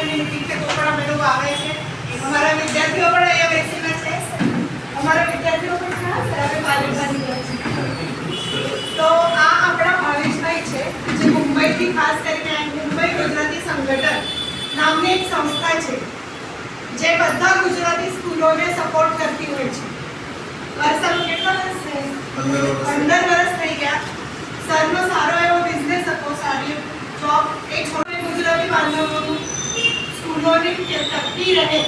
ની મીટિંગ છે તો પણ અમે લોકો આવે છે. અમારા વિદ્યાર્થીઓ પણ અહીંયા બેસીને છે. અમારા વિદ્યાર્થીઓ પણ ખાસ હવે પાલિકાની છે. તો આ આપણા ભાવેશભાઈ છે જે મુંબઈથી ખાસ કરીને મુંબઈ ગુજરાતી સંગઠન નામની એક સંસ્થા છે જે બધા ગુજરાતી સ્કૂલોને સપોર્ટ કરતી હોય છે. વર્ષનો કેટલો વર્ષ છે? 15 વર્ષ થઈ ગયા. સરનો સારો એવો બિઝનેસ હતો, સારી જોબ, એક છોકરી ગુજરાતી બાંધવોનું સ્કૂલોની ટકતી રહે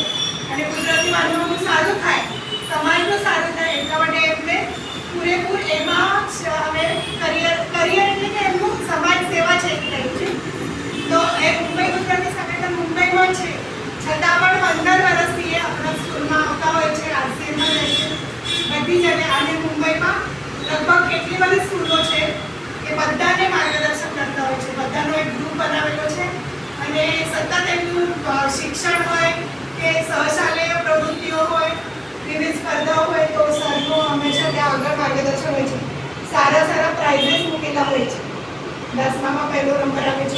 અને ગુજરાતી બાંધવોનું સારું થાય, સમાજનું સારું થાય એટલા માટે એમને પૂરેપૂર એમાં જ હવે કરિયર એટલે કે એમનું સમાજ સેવા છે એક ટાઈપથી. તો એ મુંબઈ ગુજરાતી સંગઠન મુંબઈમાં છે છતાં પણ 15 વર્ષથી એ આપણા સ્કૂલમાં આવતા હોય છે, આરસીએમમાં રહે છે, બધી જગ્યાએ. અને મુંબઈમાં લગભગ કેટલી બધી સ્કૂલો છે એ બધાને માર્ગદર્શન કરતા હોય છે. બધાનો એક ગ્રુપ બનાવેલો છે અને સતત એમનું શિક્ષણ હોય કે સહશાલેય પ્રવૃત્તિઓ હોય, વિવિધ સ્પર્ધાઓ હોય તો સરનું હંમેશા ત્યાં આગળ માર્ગદર્શન હોય છે. સારા સારા પ્રાઇઝેસ મૂકેલા હોય છે. 10મામાં પહેલો નંબર આવે છે.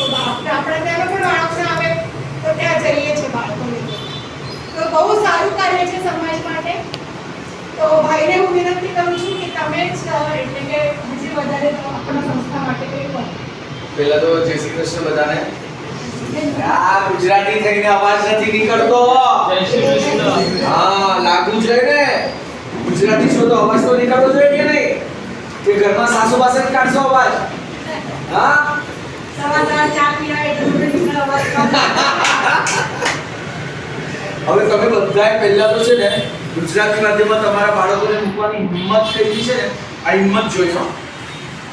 આપણે ત્યાંનો પણ બાળકો આવે તો ત્યાં જઈએ છીએ બાળકોને. તો બહુ સારું કાર્ય છે સમાજ માટે. તો ભાઈને હું વિનંતી કરું છું કે તમે જ એટલે કે બીજી વધારે આપણા સંસ્થા માટે કંઈ કરો. પહેલા તો જય શ્રી કૃષ્ણ બધાને. આ ગુજરાતી થઈને અવાજ નથી નીકળતો. જય શ્રી કૃષ્ણ. હા, લાગુ જોઈએ ને. ગુજરાતી છો તો અવાજ તો નીકળવો જોઈએ કે નહીં? કે ઘરમાં સાસુ પાસે જ કાઢશો અવાજ? હા, સવારના ચા પીવાય એટલે થોડો નીકળે અવાજ. હવે તમે બધાએ પહેલા તો છે ને ગુજરાતી માધ્યમમાં તમારા બાળકોને મૂકવાની હિંમત કરી છે ને, આ હિંમત જોઈ લો.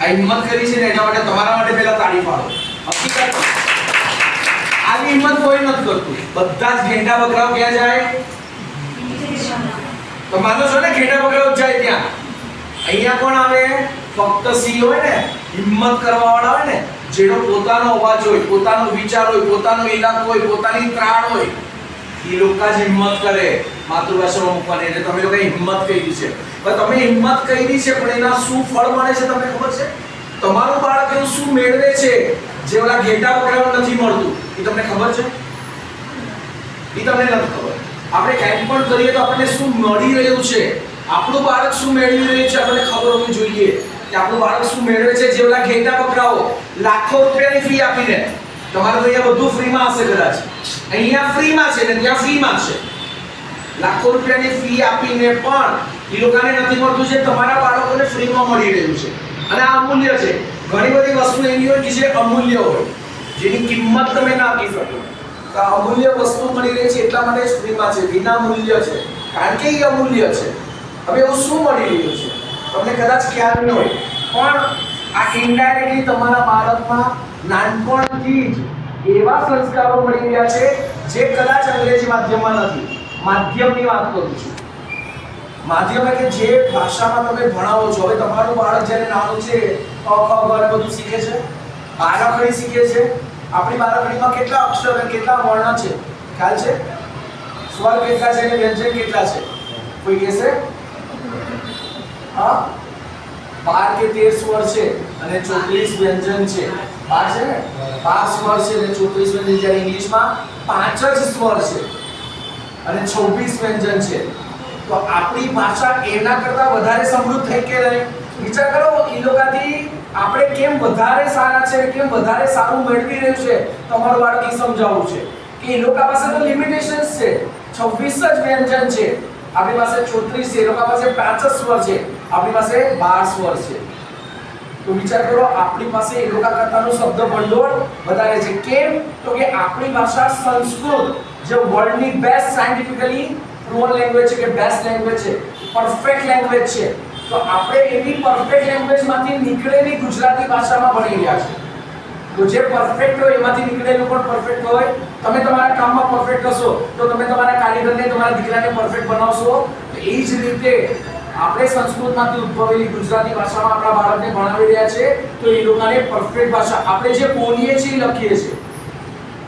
આ હિંમત કરી છે ને એના માટે તમારા માટે પહેલા તાળી પાડો. હકીકત આવી હિંમત કોઈ નથી કરતું. બધા જ ઘેંટા બકરાઓ ક્યાં જાય? તો માનો છો ને ઘેંટા બકરાઓ જાય ત્યાં. અહીંયા કોણ આવે? ફક્ત સિંહ હોય ને, હિંમત કરવા વાળા હોય ને, જેનો પોતાનો અવાજ હોય, પોતાનો વિચાર હોય, પોતાનો ઇલાકો હોય, પોતાની ત્રાણ હોય, એ લોકો જ હિંમત કરે માતૃભાષામાં મૂકવાની. એટલે તમે લોકોએ હિંમત કરી છે. પણ તમે હિંમત કરી છે પણ એના શું ફળ મળે છે તમને ખબર છે? તમારું બાળક એવું શું મેળવે છે જે ઓલા ઘેટા બકરાઓ નથી મળતું? એ તમને ખબર છે? એ તમને નથી ખબર. આપણે કંઈ પણ કરીએ તો આપણને શું મળી રહ્યું છે, આપણું બાળક શું મેળવી રહ્યું છે આપણને ખબર હોવી જોઈએ. કે આપણું બાળક શું મેળવે છે. જે ઓલા ઘેટા બકરાઓ લાખો રૂપિયાની ફી આપીને, તમારે તો અહીંયા બધું ફ્રીમાં હશે કદાચ, અહીંયા ફ્રીમાં છે ને ત્યાં ફ્રીમાં છે. લાખો રૂપિયાની ફી આપીને પણ એ લોકોને નથી મળતું છે. તમારા બાળકોને ફ્રીમાં મળી રહ્યું છે અને આ અમૂલ્ય છે. ઘણી બધી વસ્તુ એવી હોય કે જે અમૂલ્ય હોય, જેની કિંમત તમે ના આપી શકો. તો આ અમૂલ્ય વસ્તુ મળી રહી છે એટલા માટે જ ફ્રીમાં છે, વિના મૂલ્ય છે, કારણ કે એ અમૂલ્ય છે. હવે એવું શું મળી રહ્યું છે તમને કદાચ ખ્યાલ ન હોય, પણ આ ઇનડાયરેક્ટલી તમારા બાળકમાં નાનપણથી જ એવા સંસ્કારો મળી રહ્યા છે જે કદાચ અંગ્રેજી માધ્યમમાં નથી. માધ્યમની વાત કરું છું. માધ્યમ એટલે જે ભાષામાં તમે ભણાવો છો. હવે તમારું બાળક જ્યારે નાનું છે, ક ખ ગ ને બધું શીખે છે, બારાખડી શીખે છે. આપણી બારાખડીમાં કેટલા અક્ષર અને કેટલા વર્ણ છે ખ્યાલ છે? સ્વર કેટલા છે અને વ્યંજન કેટલા છે? કોઈ કહેશે? હા, 12 કે 13 સ્વર છે અને 34 વ્યંજન છે. 12 છે ને, 12 સ્વર છે અને 34 વ્યંજન. જ્યારે ઇંગ્લિશમાં 5 જ સ્વર છે અને 26 વ્યંજન છે. તો આપણી ભાષા એના કરતા વધારે સમૃદ્ધ થઈ કે નહીં? વિચાર કરો, એ લોકોથી આપણે કેમ વધારે સારા છે, કેમ વધારે સારું મેળવી રહ્યું છે. તમારું બાળક એ સમજાવવું છે કે એ લોકો પાસે તો લિમિટેશન્સ છે. 26 જ વ્યંજન છે, આપણી પાસે 34 છે. એ લોકો પાસે 5 જ સ્વર છે, આપણી પાસે 12 સ્વર છે. તો વિચાર કરો, આપણી પાસે એ લોકો કરતાનું શબ્દ ભંડોળ વધારે છે. કેમ? તો કે આપણી ભાષા સંસ્કૃત, જે વર્લ્ડની બેસ્ટ સાયન્ટિફિકલી પ્રૂવન લેંગ્વેજ છે, કે બેસ્ટ લેંગ્વેજ છે, પરફેક્ટ લેંગ્વેજ છે. તો આપણે એવી પરફેક્ટ લેંગ્વેજમાંથી નીકળેલી ગુજરાતી ભાષામાં ભણી રહ્યા છે. તો જે પરફેક્ટ હોય એમાંથી નીકળેલું પણ પરફેક્ટ હોય. તમે તમારા કામમાં પરફેક્ટ હશો તો તમે તમારા કારીગરને, તમારા દીકરાને પરફેક્ટ બનાવશો. તો એ જ રીતે આપણે સંસ્કૃતમાંથી ઉદ્ભવેલી ગુજરાતી ભાષામાં આપણા બાળકને ભણાવી રહ્યા છે. તો એ લોકોને પરફેક્ટ ભાષા, આપણે જે બોલીએ છીએ લખીએ છીએ.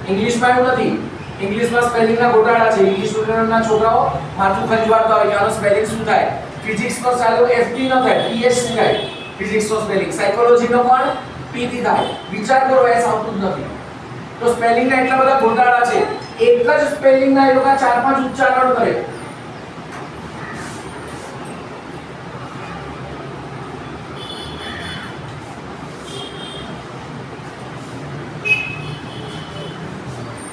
ઇંગ્લિશમાં એવું નથી. ઇંગ્લિશમાં સ્પેલિંગના ગોટાળા છે. ઇંગ્લિશ મીડિયમના છોકરાઓ માથું ખંજવાળતા હોય કે આનો સ્પેલિંગ શું થાય. ફિઝિક્સનો ચાલો FT ન થાય, PH થાય ફિઝિક્સનો સ્પેલિંગ. સાયકોલોજીનો પણ PT થાય. વિચાર કરો, એસ આવતું જ નથી. તો સ્પેલિંગના એટલા બધા ગોટાળા છે. એક જ સ્પેલિંગ ના એ લોકો 4-5 ઉચ્ચારણ કરે.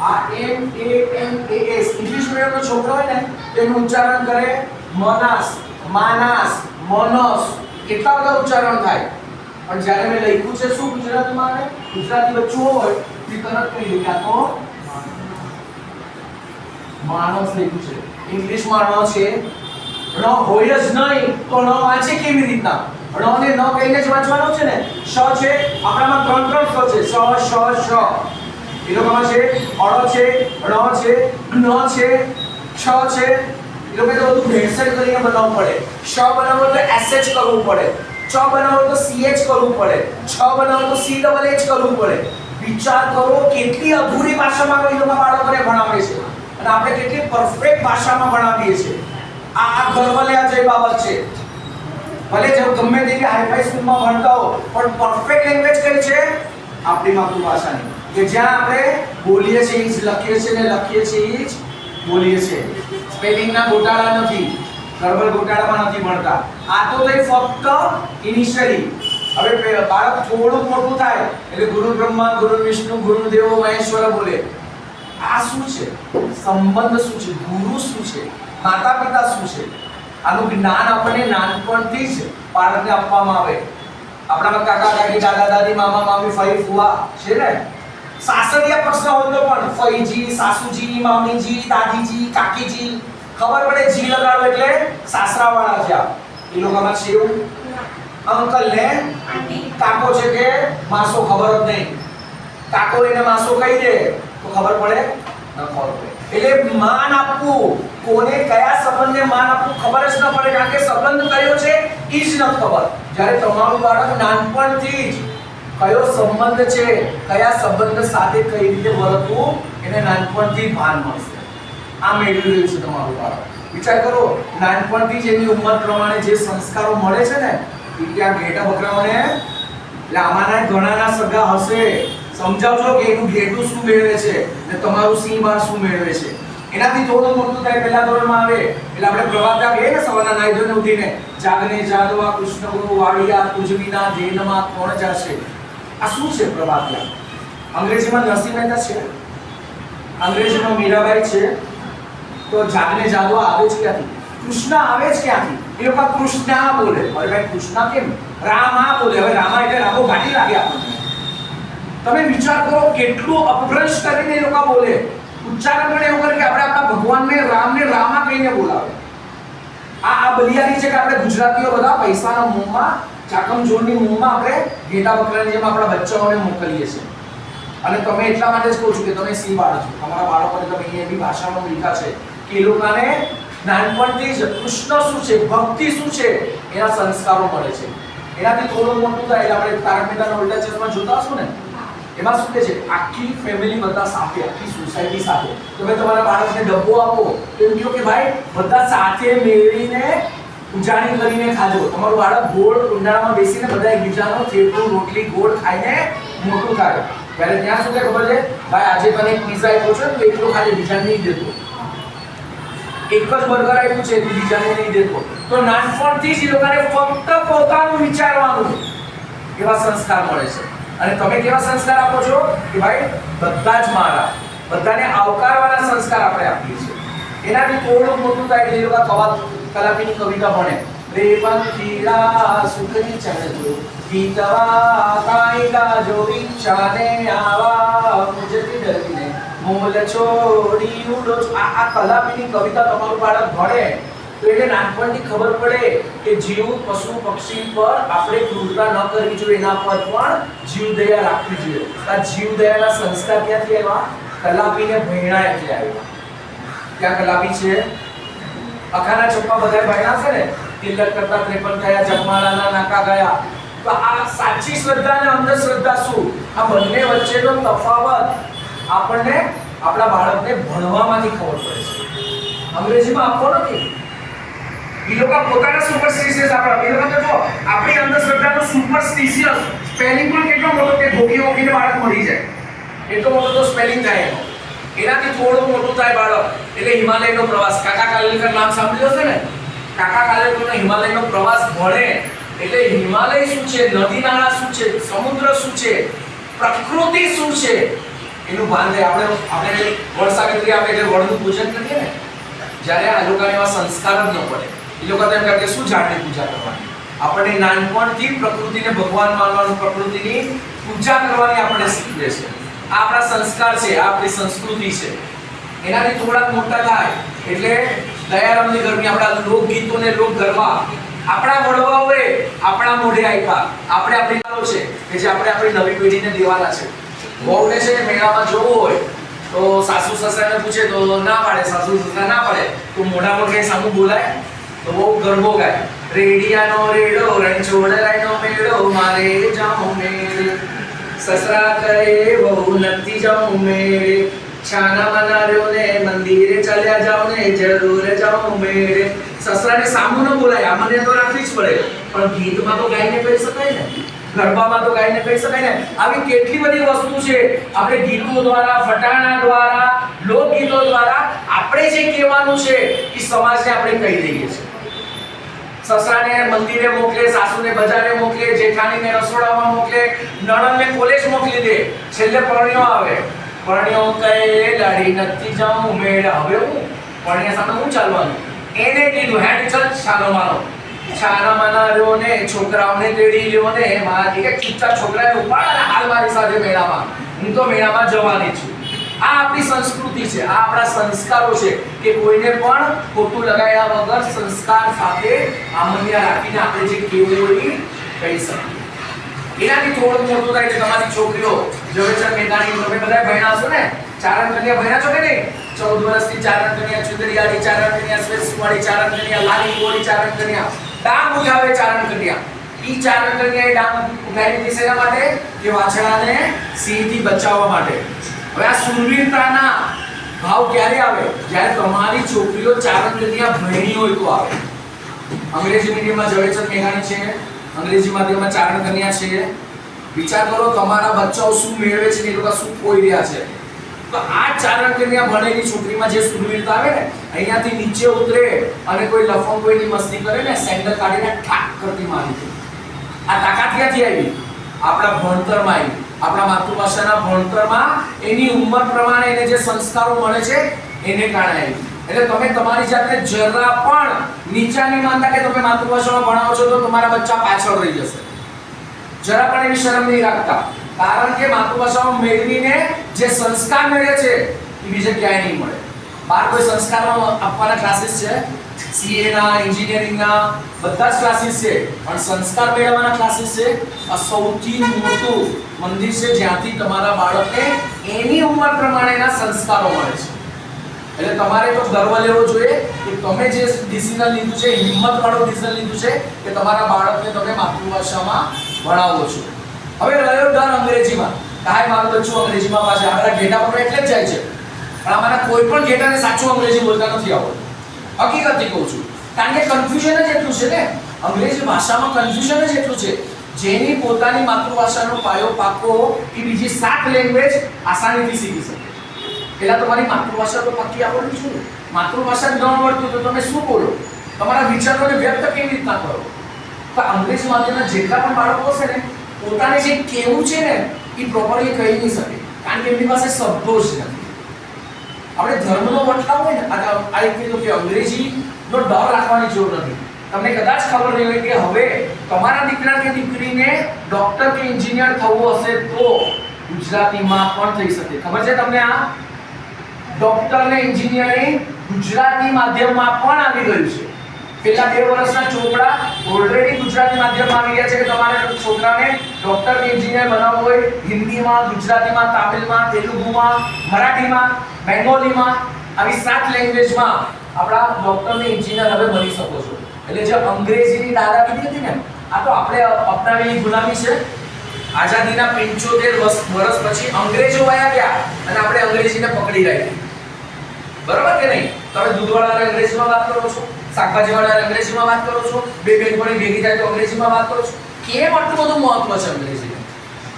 આ MANAS ઇંગ્લિશ મીડિયમ નો છોકરો હોય ને તેનું ઉચ્ચારણ કરે મનાસ, માનાસ, મનસ, કેટલા બધા ઉચ્ચારણ થાય. પણ જ્યારે મેં લખ્યું છે શું ગુજરાતીમાં ને ગુજરાતી બચ્ચું હોય તે તરત કહી દે કે આ તો માણસ લખ્યું છે. ઇંગ્લિશમાં ણ છે, ણ હોય જ નહીં તો ણ વાંચે કેવી રીતના? ણ ને ન કહીને જ વાંચવાનું છે ને. શ છે આપણામાં ત્રણ શ છે, સ, શ, શ. એ લોકોમાં છે અળ છે, ણ છે, જ્ઞ છે, છ છે. એ લોકો તો બધું ભેળસેળ કરીને બનાવવું પડે. શ બનાવવું તો SH કરવું પડે, ચ બનાવવું તો CH કરવું પડે, છ બનાવવું તો CHH કરવું પડે. વિચાર કરો કેટલી અધૂરી ભાષામાં એ લોકો બાળકોને ભણાવે છે અને આપણે કેટલી પરફેક્ટ ભાષામાં ભણાવીએ છીએ. આ ગર્વ લેવા જેવી બાબત છે. ભલે જો ગમે તેવી હાઈફાઈ સ્કૂલમાં ભણતા હો પણ પરફેક્ટ લેંગ્વેજ કઈ છે? આપણી માતૃભાષાની, કે જ્યાં આપણે બોલીએ છીએ જ લખીએ છીએ ને લખીએ છીએ જ બોલીએ છીએ. સ્પેલિંગના ગોટાળા નથી, ગરબર ગોટાળામાં નથી ભણતા. આ તો થઈ ફક્ત ઇનિશિયલી. હવે બાળક થોડું મોટું થાય એટલે ગુરુ બ્રહ્મા, ગુરુ વિષ્ણુ, ગુરુ દેવો મહેશ્વર બોલે. આ શું છે? સંબંધ શું છે? ગુરુ શું છે? માતા પિતા શું છે? આનું જ્ઞાન આપણને નાનપણથી જ બાળકને આપવામાં આવે. આપણામાં કાકા કાકી, દાદા દાદી, મામા મામી, ફઈ ફુવા છે ને. સાસરિયા પક્ષના હોય તો પણ ફઈજી, સાસુજી, મામીજી, દાદીજી, કાકીજી ખબર પડે. જી લગાડો એટલે સાસરાવાળા છે. એ લોકોમાં છે એવું. અંકલ ને કાકો છે કે માસો ખબર જ નહીં. કાકો એને માસો કહી દે તો ખબર પડે ન ખબર પડે. એટલે માન આપવું, કોને કયા સંબંધને માન આપવું ખબર જ ન પડે, કારણ કે સંબંધ કયો છે એ જ નથી ખબર. જ્યારે તમારું બાળક નાનપણથી જ કયો સંબંધ છે, કયા સંબંધ સાથે કઈ રીતે વર્તવું એને નાનપણથી ભાન મળશે. આ મેળવી રહ્યું છે તમારું બાળક. વિચાર કરો, નાનપણથી જ એની ઉંમર પ્રમાણે જે સંસ્કારો મળે છે ને એ ત્યાં ઘેટા બકરાઓને, એટલે આમાંના ઘણાના સગા હશે, સમજાવજો કે એનું ઘેટું શું મેળવે છે ને તમારું સિંહ બાર શું મેળવે છે. એનાથી થોડું મોટું થાય, પહેલા ધોરણમાં આવે એટલે આપણે પ્રભાતા કહીએ ને સવારના નાઈ ધોઈને ઉઠીને, જાગને જાગવા કૃષ્ણ ગુરુ વાળિયા તુજ વિના ધેનમાં કોણ જાશે. આ શું છે પ્રભાતા? અંગ્રેજીમાં નરસિંહ મહેતા છે, અંગ્રેજીમાં મીરાબાઈ છે. તો જાગને જાગવા આવે જ ક્યાંથી? કૃષ્ણ આવે જ ક્યાંથી? એ લોકો કૃષ્ણા બોલે. અરે ભાઈ કૃષ્ણા કેમ? રામા બોલે. હવે રામા એટલે રામો ઘાટી લાગે આપણને. તમે વિચાર કરો કેટલું અપભ્રંશ કરીને એ લોકો બોલે. ઉચ્ચારણ પણ એવું કરે કે આપણે આપણા ભગવાનને રામને રામા કહીને બોલાવે. આ બલિયારી છે કે આપણે ગુજરાતીઓ બધા પૈસાના મોહમાં, ચાકમજોળની મોહમાં આપણે ઘેટા બકરાની જેમ આપણા બચ્ચાઓને મોકલીએ છીએ. અને તમે એટલા માટે જ કહું છું કે તમે સિંહ બાળો છો. તમારા બાળકોને તમે એવી ભાષામાં મીઠા છે કે એ લોકોને નાનપણથી જ કૃષ્ણ શું છે, ભક્તિ શું છે એના સંસ્કારો મળે છે. એનાથી થોડું મોટું થાય એટલે આપણે તારક મહેતાના ઉલ્ટા ચશ્મા જોતા હશો ને, એમાં શું કહે છે? આખી ફેમિલી બધા સાથે, આખી સોસાયટી સાથે. તમે તમારા બાળકને ડબ્બો આપો તો એમ કહો કે ભાઈ બધા સાથે મેળવીને ઉજાણી કરીને ખાજો. તમારું બાળક ગોળ ઉંડાળામાં બેસીને બધા એકબીજાનો થેપલું, રોટલી, ગોળ ખાઈને મોટું થાય. ત્યારે ત્યાં શું ખબર છે? ભાઈ આજે તને એક પિઝા આપ્યો છે તો એકલો ખાલી, બીજાને નહીં દેતો. એક જ બર્ગર આપ્યું છે તો બીજાને નહીં દેતો. તો નાનપણથી જ એ લોકોને ફક્ત પોતાનું વિચારવાનું એવા સંસ્કાર મળે છે. અને તમે કેવા સંસ્કાર આપો છો કે ભાઈ બધા જ મારા, બધાને આવકારવાના સંસ્કાર આપણે આપીએ છીએ. એનાથી થોડું મોટું થાય એટલે એ લોકો કલાપીની કવિતા ભણે. રે પંખીડા સુખની ચણજો ગીતવા કાઈ ગાજો ઈચ્છાને આવા મુજતી ડરીને મોલ છોડી ઉડો. આ કલાપીની કવિતા તમારું બાળક ભણે તો એને નાનપણથી ખબર પડે કે જીવ, પશુ, પક્ષી પર આપણે ક્રૂરતા ન કરવી જોઈએ, એના પર પણ જીવદયા રાખવી જોઈએ. આ જીવદયાના સંસ્કાર ક્યાંથી આવ્યા? કલાપીને ભણ્યા એટલે આવ્યા. ક્યાં કલાપી છે? અખાના ચપ્પા બધા ભણ્યા છે ને, તિલક કરતા 53 થયા, જપમાળાના નાકા ગયા. તો આ સાચી શ્રદ્ધા અને અંધશ્રદ્ધા શું? આ બંને વચ્ચેનો તફાવત આપણને આપણા બાળકને ભણવામાંથી ખબર પડે છે. અંગ્રેજીમાં આપવો નથી. એ લોકો પોતાના સુપરસ્ટિશિયસ આપણા, એ લોકો જો આપણી અંધશ્રદ્ધાનો સુપરસ્ટિશિયસ સ્પેલિંગ પણ કેટલો મોટો કે ધોકી ઓકીને બાળક મરી જાય એટલો મોટો તો સ્પેલિંગ થાય એનો. એનાથી થોડું મોટું થાય બાળક એટલે હિમાલયનો પ્રવાસ. કાકા કાલેલકર નામ સાંભળ્યું હશે ને? કાકા કાલેલકરનો હિમાલયનો પ્રવાસ ભણે એટલે હિમાલય શું છે, નદી નાળા શું છે, સમુદ્ર શું છે, પ્રકૃતિ શું છે એનું ભાન થાય. આપણે વડ સાવિત્રી આપણે જે વડનું પૂજન કરીએ ને, જ્યારે આ લોકોને એવા સંસ્કાર જ ન પડે. એ લોકો તેમ કહે કે શું ઝાડની પૂજા કરવાની. આપણે નાનપણથી પ્રકૃતિને ભગવાન માનવાનું, પ્રકૃતિની પૂજા કરવાની આપણે શીખવે છે. આ આપણા સંસ્કાર છે, આ આપણી સંસ્કૃતિ છે. એનાથી થોડાક મોટા થાય એટલે દયારામની ઘરની આપણા લોકગીતોને લોક ગરબા આપણા વડવાઓએ આપણા મોઢે આપ્યા. આપણે આપણી કારો છે કે જે આપણે આપણી નવી પેઢીને દેવાના છે. વહુને છે મેળામાં જોવું હોય તો સાસુ સસરાને પૂછે તો ના પાડે, સાસુ સસરા ના પાડે તો મોઢામાં કઈ સામું બોલાય તો બહુ ગરબો ગાય. રેડિયાનો રેડો રણછોડરાયનો મેળો મારે જાઉં મેળે, સસરા કહે બહુ નથી જાઉં મેળે, છાના મનાર્યો ને મંદિરે ચાલ્યા જાઓ ને જરૂર જાઉં મેળે. સસરાને સામું ન બોલાય, આ મને તો રાખવી જ પડે, પણ ગીતમાં તો ગાઈને કહી શકાય ને, ગરબામાં તો ગાઈને કહી શકાય ને. આવી કેટલી બધી વસ્તુ છે આપણે ગીતો દ્વારા, ફટાણા દ્વારા, લોકગીતો દ્વારા આપણે જે કહેવાનું છે એ સમાજને આપણે કહી દઈએ છીએ. સસરાને મંદિરે મોકલે, સાસુને બજારે મોકલે, જેઠાણીને રસોડામાં મોકલે, નણંદને કોલેજ મોકલી દે, છેલ્લે પરણ્યો આવે. પરણ્યો કહે લાડી નથી જાઉં મેળ. હવે હું પરણ્યા સામે હું ચાલવાનું? એને કીધું હેડ ચલ છાનો માનો. છાના માના ને છોકરાઓને તેડી લ્યો ને મારી એક ચૂપચાપ છોકરાને ઉપાડ અને હાલ મારી સાથે મેળામાં. હું તો મેળામાં જવાની છું. આ આપણી સંસ્કૃતિ છે, આ આપણા સંસ્કારો છે કે કોઈને પણ ખોટું લગાડ્યા વગર સંસ્કાર સાથે આમન્ય રાખીને આપણે જે કહેવું હોય એ કહી શકીએ. એનાથી થોડું મોટું થાય છે તમારી છોકરીઓ ઝવેરચંદ મેઘાણી, તમે બધા ભણ્યા હશો ને? ચારણ કન્યા ભણ્યા છો કે નહીં? 14 વર્ષની ચારણ કન્યા, ચુંદડીયાળી ચારણ કન્યા, સ્વેસવાળી ચારણ કન્યા, લાલી ગોળી ચારણ કન્યા, ડાંગ ઉઠાવે ચારણ કન્યા. ઈ ચારણ કન્યાએ ડાંગ ઉઠાવી દીધી શેના માટે? કે વાછડાને સિંહથી બચાવવા માટે. હવે આ સુરવીરતાના ભાવ ક્યારે આવે? જ્યારે તમારી છોકરીઓ ચારણ કન્યા ભણી હોય તો આવે. અંગ્રેજી મીડિયમમાં ઝવેરચંદ મેઘાણી છે, અંગ્રેજી માધ્યમમાં ચારણ કન્યા છે. વિચાર કરો તમારા બચ્ચાઓ શું મેળવે છે, એ લોકો શું ખોઈ રહ્યા છે. તો આ ચારણ કન્યા ભણેલી છોકરીમાં જે સુરવીરતા આવે ને, અહીંયાથી નીચે ઉતરે અને કોઈ લફંગ કોઈની મસ્તી કરે ને, સેન્ડલ કાઢીને ઠાક કરતી મારી દે. આ તાકાત ક્યાંથી આવી? આપણા ભણતરમાં આવી. આપણા માતૃભાષાના ભણતરમાં એની ઉંમર પ્રમાણે એને જે સંસ્કારો મળે છે એને કારણે આવી. એટલે તમે તમારી જાતને જરા પણ નીચા નહીં માનતા કે તમે માતૃભાષામાં ભણાવો છો તો તમારા બચ્ચા પાછળ રહી જશે. જરા પણ એવી શરમ નહીં રાખતા, કારણ કે માતૃભાષામાં મેળવીને જે સંસ્કાર મળે છે એ બીજે ક્યાંય નહીં મળે. બહાર કોઈ સંસ્કારો આપવાના ક્લાસીસ છે, સીએ ના, એન્જિનિયરિંગના બધા જ ક્લાસીસ છે, પણ સંસ્કાર મેળવવાના ક્લાસીસ છે. આ સૌથી મોટું મંદિર છે જ્યાંથી તમારા બાળકને એની ઉંમર પ્રમાણેના સંસ્કારો મળે છે. એટલે તમારે તો ગર્વ લેવો જોઈએ કે તમે જે ડિસિઝન લીધું છે, હિંમતવાળું ડિસિઝન લીધું છે કે તમારા બાળકને તમે માતૃભાષામાં ભણાવો છો. હવે રહ્યો ડર અંગ્રેજીમાં, કાંઈ મારું બચ્ચું અંગ્રેજીમાં પાછા આપણા ઘેટા પર એટલે જ જાય છે, પણ અમારા કોઈ પણ ઘેટાને સાચું અંગ્રેજી બોલતા નથી આવડતું. હકીકતથી કહું છું, કારણ કે કન્ફ્યુઝન જ એટલું છે ને, અંગ્રેજી ભાષામાં કન્ફ્યુઝન જ એટલું છે. જેની પોતાની માતૃભાષાનો પાયો પાકો એ બીજી 7 લેંગ્વેજ આસાનીથી શીખી શકે. પહેલા તમારી માતૃભાષા તો પાકી આવડવી જોઈએ. માતૃભાષા ન આવડતું તો તમે શું બોલો? તમારા વિચારોને વ્યક્ત કેવી રીતના કરો? તો અંગ્રેજી માધ્યમના જેટલા પણ બાળકો છે ને, પોતાને જે કહેવું છે ને એ પ્રોપરલી કહી નહીં શકે, કારણ કે એમની પાસે શબ્દો જ નથી. આપણે ધર્મનો વટલાવ હોય ને, આ એક કીધું કે અંગ્રેજીનો ડર રાખવાની જરૂર નથી. તમને કદાચ ખબર નહીં હોય કે હવે તમારા દીકરા કે દીકરીને ડોક્ટર કે એન્જિનિયર થવું હશે તો ગુજરાતીમાં પણ થઈ શકે. ખબર છે તમને? આ ડોક્ટર ને એન્જિનિયરિંગ ગુજરાતી માધ્યમમાં પણ આવી ગયું છે. પેલા 2 વર્ષના ચોપડા ઓલરેડી ગુજરાતી માધ્યમમાં આવી ગયા છે કે તમારે છોકરાને ડોક્ટર કે એન્જિનિયર બનાવવું હોય હિન્દીમાં, ગુજરાતીમાં, તામિલમાં, તેલુગુમાં, મરાઠીમાં, બેંગોલીમાં, આવી 7 લેંગ્વેજમાં આપણા ડોક્ટર ને એન્જિનિયર હવે બની શકો છો. એટલે જે અંગ્રેજીની દાદાગીરી હતી ને, આ તો આપણે અપનાવેલી ગુલામી છે. આઝાદીના 75 વર્ષ પછી અંગ્રેજો વયા ગયા અને આપણે અંગ્રેજીને પકડી રાખી. બરાબર કે નહીં? તમે દૂધવાળાને અંગ્રેજીમાં વાત કરો છો, શાકભાજીવાળાને અંગ્રેજીમાં વાત કરો છો, બે બેનપણી ભેગી થાય તો અંગ્રેજીમાં વાત કરો છો. કેમ આટલું બધું મહત્વ છે અંગ્રેજીનું?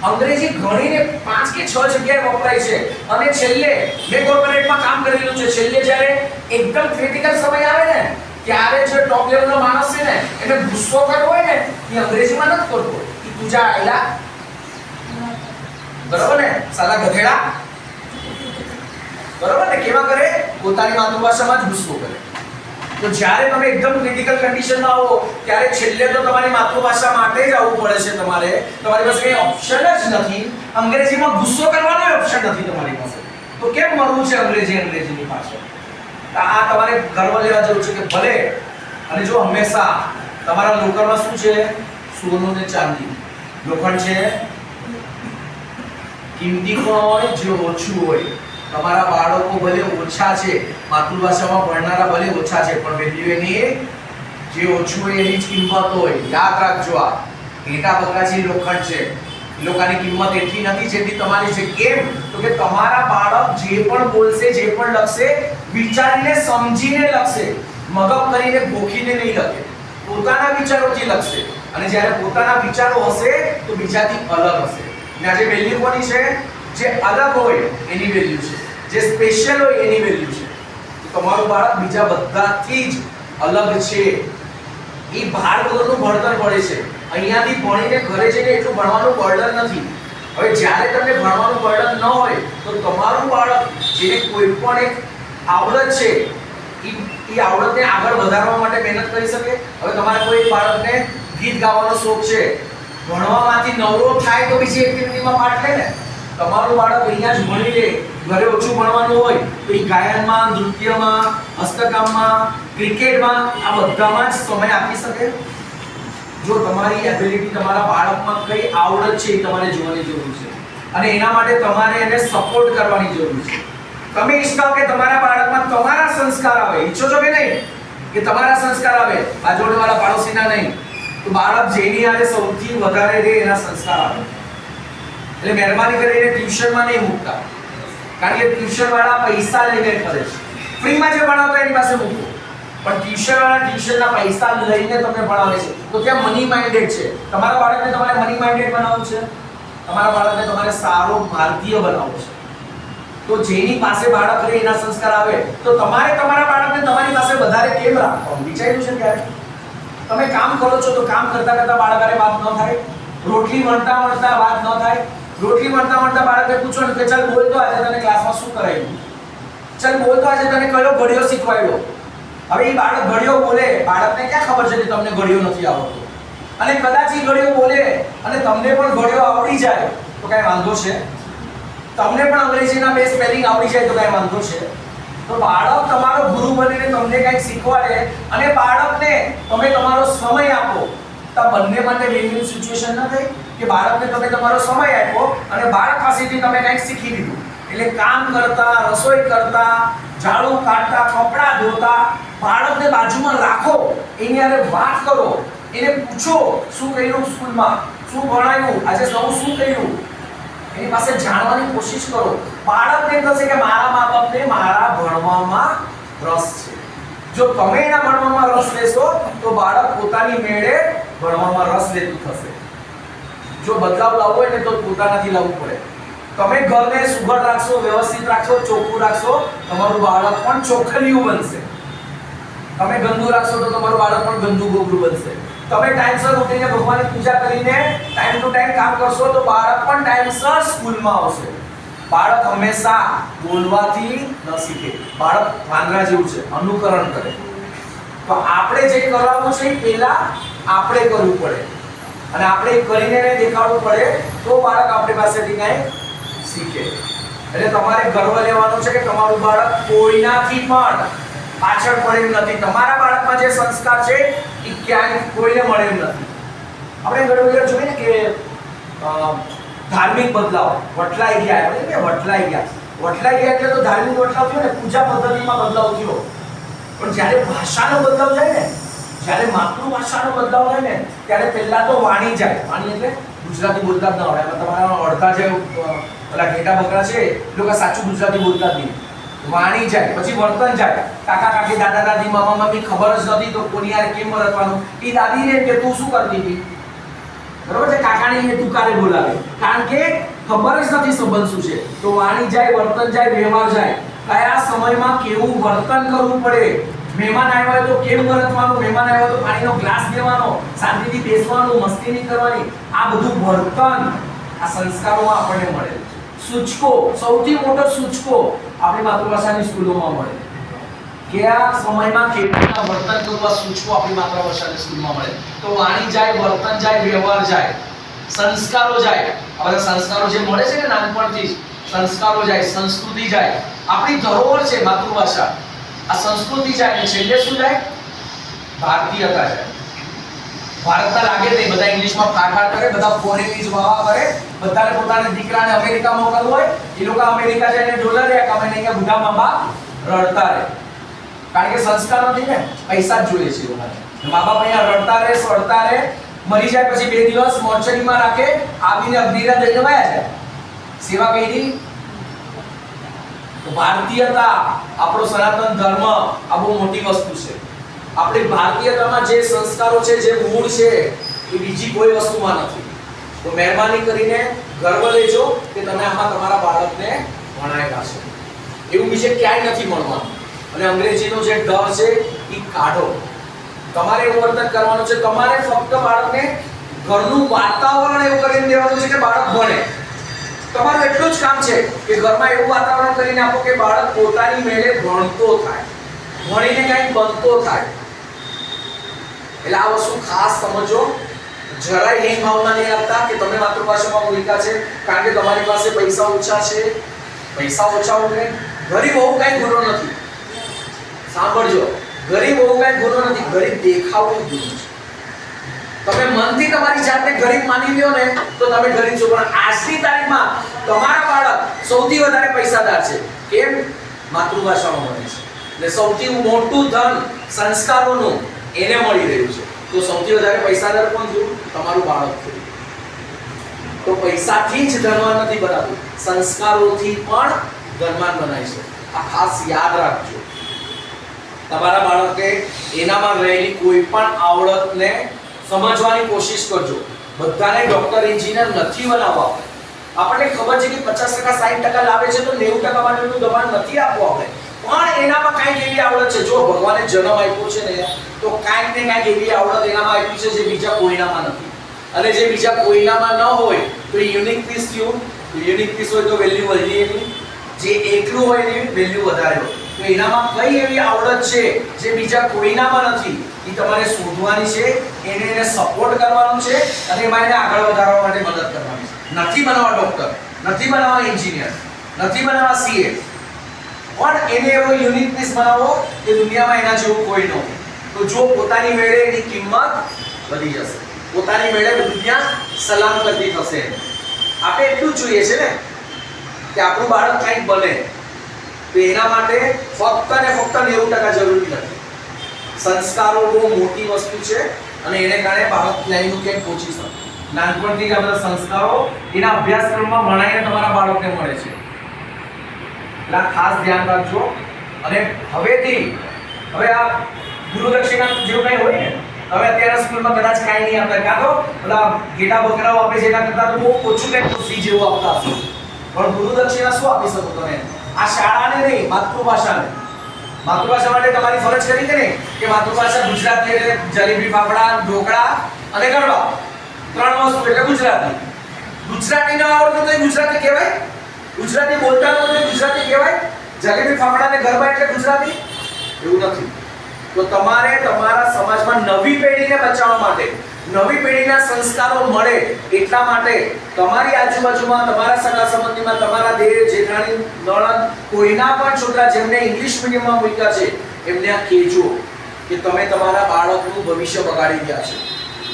અંગ્રેજી ઘણીને 5 કે 6 જગ્યાએ વપરાય છે અને છેલ્લે મેં કોર્પોરેટમાં કામ કરેલું છે. છેલ્લે જ્યારે એકદમ ક્રિટિકલ સમય આવે ને ત્યારે જે ટોપ લેવલનો માણસ છે ને એને ગુસ્સો કરવો હોય ને એ અંગ્રેજીમાં નથી કરતો. એ તુજા આયલા બરાબર ને સાલા ગધેડા બરાબર ને કેવા કરે પોતાની માતૃભાષામાં જ ગુસ્સો કરે. તો જ્યારે તમે એકદમ ક્રિટિકલ કન્ડિશનમાં આવો ત્યારે છેલ્લે તો તમારી માતૃભાષા માટે જ આવવું પડે છે. તમારી પાસે કઈ ઓપ્શન જ નથી. અંગ્રેજીમાં ગુસ્સો કરવાનો ઓપ્શન નથી તમારી પાસે. તો કેમ મળવું છે અંગ્રેજીની પાછળ? આ તમારે ગર્વ લેવા જેવું છે કે ભલે અને જો હંમેશા તમારા લોકરમાં શું છે સોનું ને ચાંદી લોખંડ છે કિંમતી કોણ હોય જે ઓછું હોય. તમારા બાળકો ભલે ઓછા છે માતૃભાષામાં ભણનારા ભલે ઓછા છે પણ વેલ્યુ એની જે ઓછું હોય એની જ કિંમત હોય. યાદ રાખજો આ ઘેટા બકરાજી લોખંડ છે એ લોકોની કિંમત એટલી નથી જેટલી તમારી છે. કેમ તો કે તમારા બાળક જે પણ બોલશે જે પણ લખશે વિચારીને સમજીને લખશે. મગજ કરીને ગોખીને નહીં લખે. પોતાના વિચારોથી લખશે અને જ્યારે પોતાના વિચારો હશે તો બીજાથી અલગ હશે. અને આજે વેલ્યુ કોની છે? જે અલગ હોય એની વેલ્યુ છે. જે સ્પેશિયલ હોય એની વેલ્યુ છે. તમારું બાળક બીજા બધાથી જ અલગ છે. એ ભાર વગરનું ભણતર પડે છે. અહીંયાથી ભણીને ઘરે જઈને એટલું ભણવાનું બર્ડન નથી. હવે જ્યારે તમને ભણવાનું બર્ડન ન હોય તો તમારું બાળક જેને કોઈ પણ એક આવડત છે એ આવડતને આગળ વધારવા માટે મહેનત કરી શકે. હવે તમારે કોઈ બાળકને ગીત ગાવાનો શોખ છે ભણવામાંથી નવરો થાય તો બીજી એક્ટિવિટીમાં પાર્ટ લે ને. તમારું બાળક અહીંયા જ ભણી લે ઘરે ઓછું ભણવાનું હોય તો એ ગાયનમાં નૃત્યમાં હસ્તકામમાં ક્રિકેટમાં આ બધામાં જ સમય આપી શકે. જો તમારી એબિલિટી તમારા બાળકમાં કઈ આવડત છે એ તમારે જોવાની જરૂર છે અને એના માટે તમારે એને સપોર્ટ કરવાની જરૂર છે. તમે ઈચ્છો કે તમારા બાળકમાં તમારા સંસ્કાર આવે, ઈચ્છો છો કે નહીં કે તમારા સંસ્કાર આવે બાજુવાળા પાડોશીના નહીં, તો બાળક જેની આરે સૌથી વધારે રહે એના સંસ્કાર આવે. એટલે મહેરબાની કરીને ટ્યુશનમાં નહીં મૂકતા કારણ કે ટ્યુશન વાળા પૈસા લઈને કરે છે. ફ્રીમાં જે ભણાવતા એની પાસે મૂકો પણ ટ્યુશન વાળા ટ્યુશનના પૈસા લઈને તમને ભણાવે છે તો ત્યાં મની માઇન્ડેડ છે. તમારા બાળકને તમારે મની માઇન્ડેડ બનાવવું છે. તમારા બાળકને તમારે સારો ભારતીય બનાવવો છે. તો જેની પાસે બાળક રહે એના સંસ્કાર આવે તો તમારે તમારા બાળકને તમારી પાસે વધારે કેમ રાખવાનું વિચાર્યું છે ક્યારે? તમે કામ કરો છો તો કામ કરતા કરતા બાળક હારે વાત ન થાય. રોટલી વણતા વણતા વાત ન થાય. રોટલી વણતા બાળકને પૂછો ને કે ચાલ બોલ તો આજે તને ક્લાસમાં શું કરાવ્યું, ચાલ બોલ તો આજે તને કયો ઘડિયો શીખવાડ્યો. હવે એ બાળક ઘડિયો બોલે, બાળકને ક્યાં ખબર છે કે તમને ઘડિયો નથી આવડતો અને કદાચ એ ઘડિયો બોલે અને તમને પણ ઘડિયો આવડી જાય તો કાંઈ વાંધો છે? તમને પણ અંગ્રેજીના બે સ્પેલિંગ આવડી જાય તો કાંઈ વાંધો છે? તો બાળક તમારો ગુરુ બનીને તમને કંઈક શીખવાડે અને બાળકને તમે તમારો સમય આપો તો બંને માટે વિન-વિન સિચ્યુએશન ન થાય કે બાળકને તમે તમારો સમય આપ્યો અને બાળક પાસેથી તમે કંઈક શીખી લીધું. એટલે કામ કરતા, રસોઈ કરતા, ઝાડુ કાઢતા, કપડાં ધોતા બાળકને બાજુમાં રાખો, એની હારે વાત કરો, એને પૂછો શું કર્યું સ્કૂલમાં, શું ભણાયું, આજે નવું શું કર્યું, એની પાસે જાણવાની કોશિશ કરો. બાળકને થશે કે મારા મા બાપને મારા ભણવામાં રસ છે. જો તમે એના ભણવામાં રસ લેશો તો બાળક પોતાની મેળે ભણવામાં રસ લેતું થશે. જો બદલાવ લાવવો હોય ને તો પોતાનાથી લાવવું પડે. તમે ઘરને સુઘડ રાખશો, વ્યવસ્થિત રાખશો, ચોખ્ખું રાખશો, તમારું બાળક પણ ચોખ્ખલિયું બનશે. તમે ગંદુ રાખશો તો તમારું બાળક પણ ગંદુ ગોબરું બનશે. તમે ટાઈમસર ઉઠીને ભગવાનની પૂજા કરીને ટાઈમ ટુ ટાઈમ કામ કરશો તો બાળક પણ ટાઈમસર સ્કૂલમાં આવશે. બાળક હંમેશા બોલવાથી ન શીખે. બાળક વાંદરા જેવું છે, અનુકરણ કરે. તો આપણે જે કરાવવું છે એ પહેલા આપણે કરવું પડે અને આપણે કરીને એને દેખાડવું પડે તો બાળક આપણી પાસેથી કંઈ શીખે. એટલે તમારે ગર્વ લેવાનો છે કે તમારું બાળક કોઈનાથી પણ પાછળ પડેલ નથી. તમારા બાળકમાં જે સંસ્કાર છે એ ક્યાંય કોઈને મળેલ નથી. આપણે ઘણી વખત જોઈએ ને કે ધાર્મિક બદલાવ વટલાઈ ગયા, એટલે કે વટલાઈ ગયા એટલે તો ધાર્મિક બદલાવ થયો ને, પૂજા પદ્ધતિમાં બદલાવ થયો. પણ જ્યારે ભાષાનો બદલાવ જાય ને, જ્યારે માતૃભાષાનો બદલાવ થાય ને ત્યારે પહેલા તો વાણી જાય. વાણી એટલે ગુજરાતી બોલતા જ ન આવડે. તમારા અડધા જે પેલા ઘેટા બકરા છે એ લોકો સાચું ગુજરાતી બોલતા જ નહીં. વાણી જાય, પછી વર્તન જાય. કાકા કાકી, દાદા દાદી, મામા મામી ખબર જ નથી તો કોની યાર કેમ વર્તવાનું. એ દાદી ને કે તું શું કરતી હતી, બરોબર છે? કાકાને એ તુકારે બોલાવે, કારણ કે ખબર જ નથી સંબંધ શું છે. તો વાણી જાય, વર્તન જાય, વ્યવહાર જાય. કયા સમયમાં કેવું વર્તન કરવું પડે, મહેમાન આવ્યા હોય તો કેવું વર્તવાનું, મહેમાન આવ્યા હોય તો પાણીનો ગ્લાસ દેવાનો, શાંતિથી બેસવાનું, મસ્તી નહીં કરવાની. આ બધું વર્તન આ સંસ્કારોમાં આપણને મળે. સૂચકો, સૌથી મોટો સૂચકો આપણી માતૃભાષાની સ્કૂલોમાં મળે. કે આ સમયમાં કેવી રીતના વર્તન કરવું, આ સૂચકો આપણી માતૃભાષાની સ્કૂલમાં મળે. તો વાણી જાય, વર્તન જાય, વ્યવહાર જાય, સંસ્કારો જાય. આ બધા સંસ્કારો જે મળે છે ને નાનપણથી જ, સંસ્કારો જાય, સંસ્કૃતિ જાય. આપણી ધરોહર છે માતૃભાષા, આ સંસ્કૃતિ જાય અને છેલ્લે શું જાય? ભારતીયતા જાય. ભારતના લાગે નહીં, બધા ઇંગ્લિશમાં ફાફા કરે, બધા ફોરેનની જ વાવા કરે, બધાને પોતાના દીકરાને અમેરિકા મોકલવું હોય, એ લોકો અમેરિકા જઈને ડોલર લે, અમે અહીંયા બુઢા મા બાપ રડતા રહે. કારણ કે સંસ્કાર નથી ને, પૈસા જ જોઈએ છે લોકોને. મા બાપ અહીંયા રડતા રહે, સડતા રહે, મરી જાય પછી 2 દિવસ મોર્ચરીમાં રાખે, આવીને અગ્નિરા દઈને વયા જાય. સેવા કરી. તો ભારતીયતા, આપણો સનાતન ધર્મ આ બહુ મોટી વસ્તુ છે. આપણી ભારતીયતામાં જે સંસ્કારો છે, જે મૂળ છે, એ બીજી કોઈ વસ્તુમાં નથી. તો મહેરબાની કરીને ગર્વ લેજો કે તમે આમાં તમારા બાળકને ભણાવ્યા છે. એવું બીજે ક્યાંય નથી મળવાનું. અને અંગ્રેજીનો જે ડર છે એ કાઢો. તમારે એવું વર્તન કરવાનું છે. તમારે ફક્ત બાળકને ઘરનું વાતાવરણ એવું કરીને દેવાનું છે કે બાળક ભણે. તમારું એટલું જ કામ છે કે ઘરમાં એવું વાતાવરણ કરીને આપો કે બાળક પોતાની મેળે ભણતો થાય, ભણીને કંઈક બનતો થાય. એટલે આ વસ્તુ ખાસ સમજો. જરાય એ ભાવના નહીં આપતા કે તમે માતૃભાષામાં મૂક્યા છે કારણ કે તમારી પાસે પૈસા ઓછા છે. પૈસા ઓછા હોય, ગરીબ હોવું કઈ ગુનો નથી. સાંભળજો, ગરીબ હોવું કઈ ગુનો નથી, ગરીબ દેખાવું ગુનો છે. તમે મનથી તમારી જાતને ગરીબ માની લ્યો ને તો તમે ગરીબ છો. પણ આજની તારીખમાં તમારા બાળક સૌથી વધારે પૈસાદાર છે. કેમ? માતૃભાષામાં ભણે છે. એટલે સૌથી મોટું ધન સંસ્કારોનું એને મળી રહ્યું છે. તો સૌથી વધારે પૈસાદાર કોણ થયું? તમારું બાળક થયું. તો પૈસાથી જ ધનવાન નથી બનાતું, સંસ્કારોથી પણ ધનવાન બનાય છે. આ ખાસ યાદ રાખજો. તમારા બાળકે એનામાં રહેલી કોઈ પણ આવડતને સમજવાની કોશિશ કરજો. બધાને ડોક્ટર, એન્જિનિયર નથી બનાવવા. આપણને ખબર છે કે 50% 60% લાવે છે તો 90% માટેનું દબાણ નથી આપવું આપણે. પણ એનામાં કાંઈક એવી આવડત છે, જો ભગવાને જન્મ આપ્યો છે ને તો કાંઈક ને કાંઈક એવી આવડત એનામાં આપી છે જે બીજા કોઈનામાં નથી. અને જે બીજા કોઈનામાં ન હોય તો યુનિક પીસ થયું. યુનિક પીસ હોય તો વેલ્યુ વધી એની, જે એકલું હોય એની વેલ્યુ વધારે હોય. તો એનામાં કઈ એવી આવડત છે જે બીજા કોઈનામાં નથી, એ તમારે શોધવાની છે, એને સપોર્ટ કરવાનું છે અને એમાં એને આગળ વધારવા માટે મદદ કરવાની છે. નથી બનાવવા ડોક્ટર, નથી બનાવવા એન્જિનિયર, નથી બનાવવા સીએ, પણ એને એવો યુનિક પીસ બનાવો કે દુનિયામાં એના જેવું કોઈ ન હોય. તો જો પોતાની મેળે એની કિંમત વધી જશે, પોતાની મેળે દુનિયા સલામ કરતી થશે. આપણે એટલું જ જોઈએ છે ને કે આપણું બાળક કંઈક બને. તો એના માટે ફક્ત ને ફક્ત 90% જરૂરી નથી. સંસ્કારો બહુ મોટી વસ્તુ છે અને એને કારણે બાળક ક્યાંયનું ક્યાંય પહોંચી શકે. નાનપણથી જ આ બધા સંસ્કારો એના અભ્યાસક્રમમાં ભણાઈને તમારા બાળકને મળે છે. એટલે ખાસ ધ્યાન રાખજો. અને હવેથી હવે આ ગુરુ દક્ષિણા જેવું કંઈ હોય ને, હવે અત્યારના સ્કૂલમાં કદાચ કાંઈ નહીં આપતા, કાં તો પેલા ઘેટા બકરાઓ આપે છે એના કરતાં તો બહુ ઓછું કંઈક ફી જેવું આપતા હશે. પણ ગુરુ દક્ષિણા શું આપી શકો તમે? આ શાળાને નહીં, માતૃભાષાને. માતૃભાષા માટે તમારી ફરજ કરી કે નહીં કે માતૃભાષા ગુજરાતી એટલે જલેબી, ફાફડા, ઢોકળા અને ગરબા, 3 વસ્તુ એટલે ગુજરાતી. ગુજરાતી ન આવડતું તો ગુજરાતી કહેવાય? ગુજરાતી બોલતા ન આવડતું ગુજરાતી કહેવાય? જલેબી, ફાફડા અને ગરબા એટલે ગુજરાતી? એવું નથી. તો તમારે તમારા સમાજમાં નવી પેઢીને બચાવવા માટે, નવી પેઢીના સંસ્કારો મળે એટલા માટે તમારી આજુબાજુમાં, તમારા સગા સંબંધીમાં, તમારા દેર, જેઠાણી, નણંદ, કોઈના પણ છોકરા જેમને ઇંગ્લિશ મીડિયમમાં મૂક્યા છે એમને આ કહેજો કે તમે તમારા બાળકનું ભવિષ્ય બગાડી ગયા છે.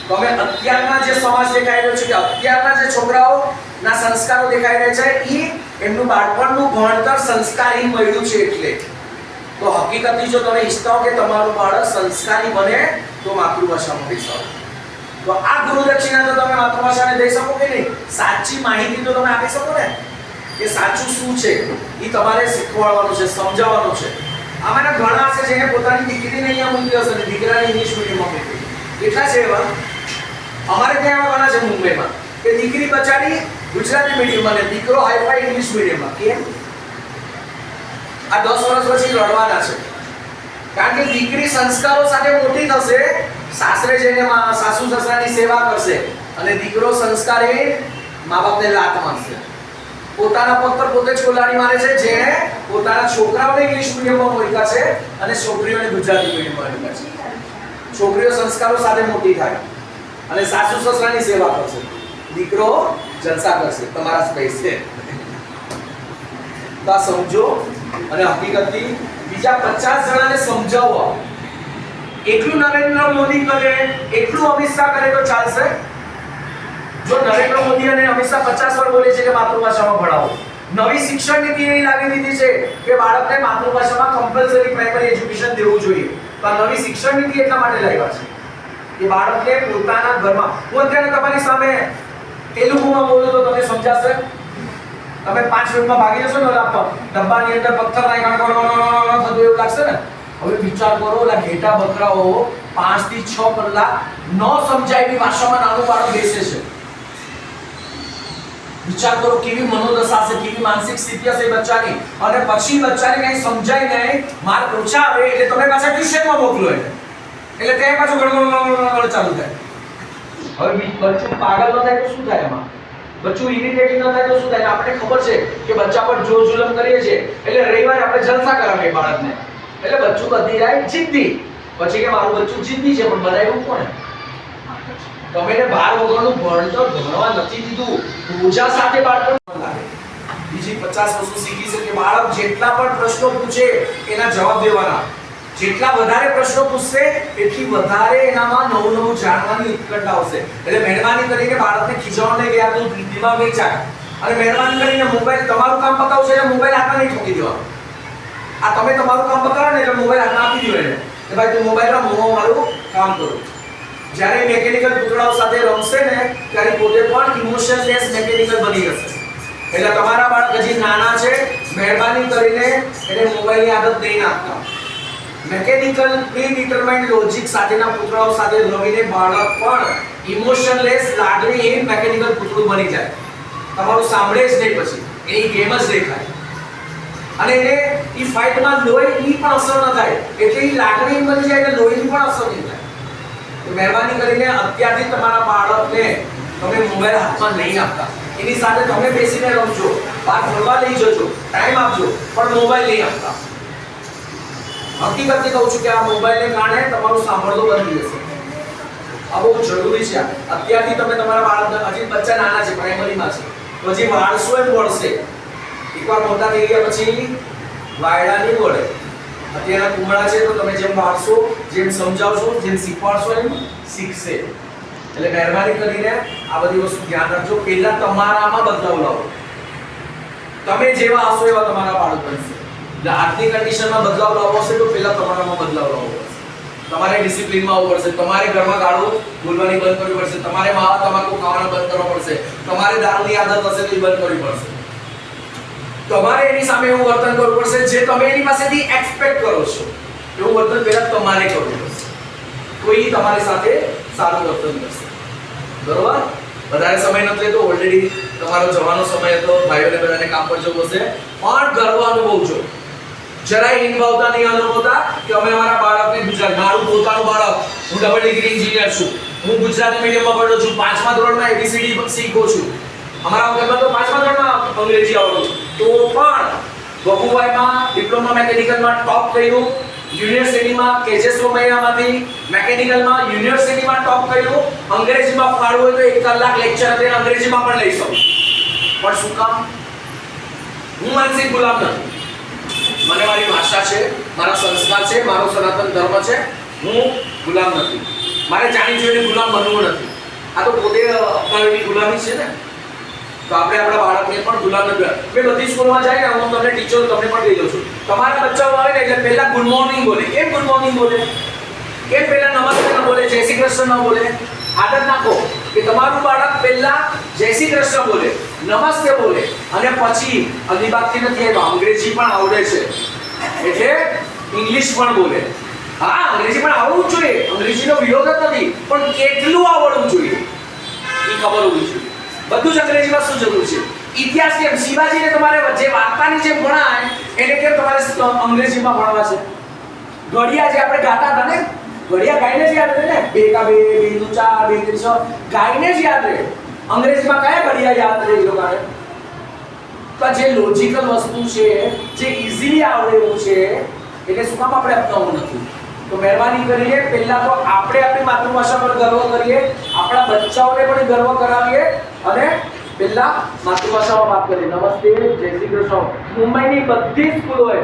તમે અત્યારના જે સમાજ દેખાઈ રહ્યો છે, કે અત્યારના જે છોકરાઓના સંસ્કારો દેખાઈ રહ્યા છે, એ એમનું બાળપણનું ભણતર સંસ્કારી મળ્યું છે. એટલે તો હકીકતથી જો તમે ઈચ્છતા હો કે તમારું બાળક સંસ્કારી બને તો માતૃભાષામાં બેસાડો. તો આ ગુરુ દક્ષિણા તો તમે માતૃભાષાને દઈ શકો કે નહીં? સાચી માહિતી તો તમે આપી શકો ને કે સાચું શું છે એ તમારે શીખવાડવાનું છે, સમજાવવાનું છે. આમાંના ઘણા છે જેને પોતાની દીકરીને અહીંયા મૂકી હશે અને દીકરાને ઇંગ્લિશ મીડિયમમાં મૂકી. કેટલા છે એવા? અમારે ત્યાં એવા ઘણા છે મુંબઈમાં કે દીકરી બચારી ગુજરાતી મીડિયમમાં ને દીકરો હાઈફાઈ ઇંગ્લિશ મીડિયમમાં. કેમ? આ 10 વર્ષ પછી લડવાના છે. કારણ કે દીકરી સંસ્કારો સાથે મોટી થશે, સાસરે જઈને સાસુ સસરાની સેવા કરશે, અને દીકરો સંસ્કારે મા બાપને લાત મારશે. પોતાના પગ પર પોતે જ કોલાડી મારે છે, જેણે પોતાના છોકરાઓને ઇંગ્લિશ મીડિયમમાં મૂક્યા છે અને છોકરીઓને ગુજરાતી મીડિયમમાં મૂક્યા છે. છોકરીઓ સંસ્કારો સાથે મોટી થાય અને સાસુ સસરાની સેવા કરશે, દીકરો જલસા કરશે તમારા પૈસે. તો આ સમજો અને હકીકતથી બીજા 50 જણાને સમજાવો. એટલું નરેન્દ્ર મોદી કરે, એટલું અમિત શાહ કરે તો ચાલશે? જો નરેન્દ્ર મોદી અને અમિત શાહ 50 વાર બોલે છે કે માતૃભાષામાં ભણાવો, નવી શિક્ષણ નીતિ એવી લાવી દીધી છે કે બાળકને માતૃભાષામાં કમ્પલસરી પ્રાઇમરી એજ્યુકેશન દેવું જોઈએ. તો આ નવી શિક્ષણ નીતિ એટલા માટે લાવ્યા છે કે બાળકને પોતાના ઘરમાં, હું અત્યારે તમારી સામે તેલુગુમાં બોલું તો તમને સમજાશે? તમે 5 મિનિટમાં ભાગી જશો ને ઓલા ડબ્બાની અંદર પથ્થર નાખ્યા થતું એવું લાગશે ને. હવે વિચાર કરો, ઓલા ઘેટા બકરાઓ 5 થી 6 કલાક ન સમજાયેલી ભાષામાં નાનું બાળક બેસે છે. વિચાર કરો કેવી મનોદશા છે, કેવી માનસિક સ્થિતિ હશે બચ્ચાની. અને પછી બચ્ચાને કઈ સમજાય નહીં, માર્ક ઓછા આવે એટલે તમે પાછા ટ્યુશનમાં મોકલો એટલે ત્યાં પાછું ગણગણ ચાલુ થાય. હવે બચ્ચું પાગલ ન થાય તો શું થાય? એમાં બચ્ચું ઇરિટેટ ન થાય તો શું થાય? આપણે ખબર છે કે બચ્ચા પર જોર જુલમ કરીએ છીએ એટલે રવિવારે આપણે જલસા કરાવીએ બાળકને, એટલે બચ્ચું બધી જાય જિદ્દી. પછી કે મારું બચ્ચું જિદ્દી છે, પણ બનાવ્યું કોણે? તમે એને 12 વગરનું ભણતર ભણવા નથી દીધું, પૂજા સાથે બાળકો લાગે. બીજી 50 વસ્તુ શીખી છે કે બાળક જેટલા પણ પ્રશ્નો પૂછે એના જવાબ દેવાના. જેટલા વધારે પ્રશ્નો પૂછશે એટલી વધારે એનામાં નવું જાણવાની ઉત્કંઠા આવશે. એટલે મહેરબાની કરીને બાળકને ખીજાવવા નહીં ગયા તો દિમાગ નહીં ચાલે. અને મહેરબાની કરીને મોબાઈલ તમારું કામ પતાવશે એટલે મોબાઈલ હાથમાં નહીં ઠોકી દેવાનો. આ તમે તમારું કામ પતાવો ને એટલે મોબાઈલ હાથમાં આપી દો એને કે ભાઈ તું મોબાઈલમાં હું મારું કામ કરું. જ્યારે મેકેનિકલ પુતળાઓ સાથે રમશે ને ત્યારે પોતે પણ ઇમોશનલેસ મેકેનિકલ બની જશે. એટલે તમારા બાળક હજી નાના છે, મહેરબાની કરીને એને મોબાઈલની આદત નહીં નાખતા. મેકેનિકલ પ્રી ડિટરમાઇન્ડ લોજિક સાથેના પુતળાઓ સાથે રમીને બાળક પણ ઇમોશનલેસ લાગણીહીન મેકેનિકલ પુતળું બની જાય. તમારું સાંભળે જ નહીં, પછી એની ગેમ જ દેખાય અને એને ઈ ફાઇટમાં લોહીની પણ અસર ન થાય, એટલે ઈ લાગણી બની જાય એટલે લોહીની પણ અસર નહીં થાય. તો મહેરબાની કરીને અત્યારથી તમારા બાળકને તમે મોબાઈલ હાથમાં નહીં આપતા. એની સાથે તમે બેસીને રમજો, બહાર ફરવા લઈ જજો, ટાઈમ આપજો, પણ મોબાઈલ નહીં આપતા. હકીકતથી કહું છું કે આ મોબાઈલને કારણે તમારું સાંભળવું બંધ થઈ જશે. આ બહુ જરૂરી છે. અત્યારથી તમે તમારા બાળકને, હજી બચ્ચા નાના છે, પ્રાઇમરીમાં છે, તો હજી વાળશો એમ વળશે. એકવાર મોટા થઈ ગયા પછી વાયડા નહીં વળે. અત્યારના કુમળા છે તો તમે જેમ વાળશો, જેમ સમજાવશો, જેમ શીખવાડશો એમ શીખશે. એટલે મહેરબાની કરીને આ બધી વસ્તુ ધ્યાન રાખજો. પહેલા તમારામાં બદલાવ લાવો. તમે જેવા હશો એવા તમારા બાળક બનશે. એટલે આજની કન્ડિશનમાં બદલાવ લાવવો હશે તો પહેલા તમારામાં બદલાવ લાવવો પડશે. તમારે ડિસિપ્લિનમાં આવવું પડશે. તમારે ઘરમાં ગાળો બોલવાની બંધ કરવી પડશે. તમારે માવા તમાકુ ખાવાનું બંધ કરવું પડશે. તમારે દારૂની આદત હશે તો એ બંધ કરવી પડશે. તમારે એની સામે એવું વર્તન કરવું પડશે જે તમે એની પાસેથી એક્સપેક્ટ કરો છો. એવું વર્તન પહેલા તમારે કરવું પડશે. કોઈ તમારી સાથે સારું વર્તન કરશે. બરોબર? વધારે સમય નથી લેતો, ઓલરેડી તમારો જવાનો સમય હતો. ભાઈઓને બધાને કામ પર જવું હશે, પણ ગર્વ અનુભવજો. જરાય ઇન્વોલ્વતા નહીં અનુભવતા કે અમે અમારા બાળકને ગુજરાત, મારું પોતાનું બાળક, હું ડબલ ડિગ્રી એન્જિનિયર છું, હું ગુજરાતી મીડિયમમાં ભણ્યો છું, 5મા ધોરણમાં ABCD શીખું છું, અમારા ઘરમાં તો 5મા ધોરણમાં અંગ્રેજી આવડતું, તો પણ બબુભાઈમાં ડિપ્લોમા મેકેનિકલમાં ટોપ કર્યું, યુનિવર્સિટીમાં કેજેસો મહિનામાંથી મેકેનિકલમાં યુનિવર્સિટીમાં ટોપ કર્યું, અંગ્રેજીમાં ફાળવું હોય તો 1 કલાક લેક્ચર આપીને અંગ્રેજીમાં પણ લઈ શકું. પણ શું કામ? હું માનસિક ગુલામ નથી. મને મારી ભાષા છે, મારા સંસ્કાર છે, મારો સનાતન ધર્મ છે. હું ગુલામ નથી. મારે જાણી જોઈને ગુલામ બનવું નથી. આ તો પોતે અપનાવેલી ગુલામી છે ને. તો આપણે આપણા બાળકને પણ ગુલામ નથી. મેં બધી સ્કૂલમાં જાય ને, હું તમને ટીચર તમને પણ કહી દઉં છું, તમારા બચ્ચાઓ આવે ને એટલે પહેલા ગુડ મોર્નિંગ બોલે. કેમ ગુડ મોર્નિંગ બોલે? કેમ પહેલા નમસ્તે ન બોલે, જય શ્રી કૃષ્ણ ન બોલે? આદત નાખો કે તમારું બાળક પહેલા જય શ્રી કૃષ્ણ બોલે, નમસ્તે બોલે, અને પછી અલીબાગથી નથી આવ્યો, અંગ્રેજી પણ આવડે છે એટલે ઇંગ્લિશ પણ બોલે. હા, અંગ્રેજી પણ આવડવું જ જોઈએ, અંગ્રેજીનો વિરોધ જ નથી, પણ કેટલું આવડવું જોઈએ? અંગ્રેજીમાં શું જરૂર છે? ઇતિહાસ કેમ શિવાજીને તમારે જે વાર્તાની જે ભણાય એને કેમ તમારે અંગ્રેજીમાં ભણવા છે? ઘડિયા જે આપણે ગાતા હતા ને, ઘડિયા ગાઈને જ યાદ રહે ને, 2 કા 2 2 નું 4 2 3 6 ગાઈને જ યાદ રહે. અંગ્રેજીમાં કયા ઘડિયા યાદ રહે એ લોકોને? તો જે લોજિકલ વસ્તુ છે, જે ઈઝીલી આવડે એવું છે, એટલે શું કામ આપણે અપનાવવું નથી? તો મહેરબાની કરીને પહેલા તો આપણે આપણી માતૃભાષા પર ગર્વ કરીએ, આપણા બચ્ચાઓને પણ ગર્વ કરાવીએ અને પહેલા માતૃભાષામાં વાત કરીએ. નમસ્તે, જય શ્રી કૃષ્ણ. મુંબઈની બધી સ્કૂલોએ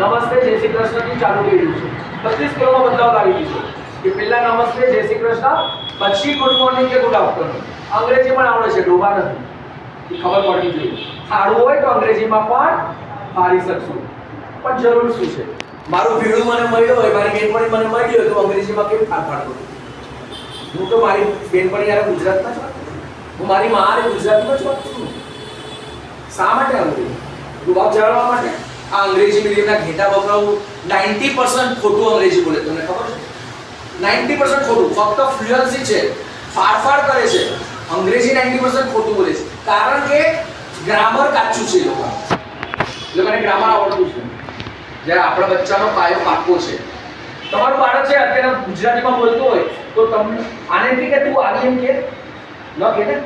નમસ્તે જય શ્રી કૃષ્ણથી ચાલુ કર્યું છે. બધી સ્કૂલોમાં બદલાવ લાવી દીધો કે પહેલા નમસ્તે જય શ્રી કૃષ્ણ, પછી ગુડ મોર્નિંગ કે ગુડ આફ્ટરનૂન. અંગ્રેજી પણ આવડે છે, ડોબા નથી, એ ખબર પડવી જોઈએ. થાળું હોય તો અંગ્રેજીમાં પણ પાડી શકશું, પણ જરૂર શું છે? મારું ભીડું મને મળ્યો હોય, મારી બેનપણી મને મળી હોય તો અંગ્રેજીમાં કેમ ફાડફાડ કરું? હું તો મારી બેનપણી યાર ગુજરાતમાં જ વાત કરું, હું મારી માં હારે ગુજરાતીમાં જ વાત કરું. શા માટે અંગ્રેજી? જવાબ જાણવા માટે. આ અંગ્રેજી મીડિયમના ઘેટા બકરાઓ 90% ખોટું અંગ્રેજી બોલે, તમને ખબર છે? 90% ખોટું, ફક્ત ફ્લુઅન્સી છે, ફાડફાડ કરે છે. અંગ્રેજી 90% ખોટું બોલે છે, કારણ કે ગ્રામર કાચું છે. લોકોને ગ્રામર આવડતું છે. જ્યારે આપણા બચ્ચાનો પાયો પાક્કો છે. તમારું બાળક છે અત્યારે ગુજરાતીમાં બોલતો હોય તો તમને આને કે તું આવી એમ કે ન કે ને,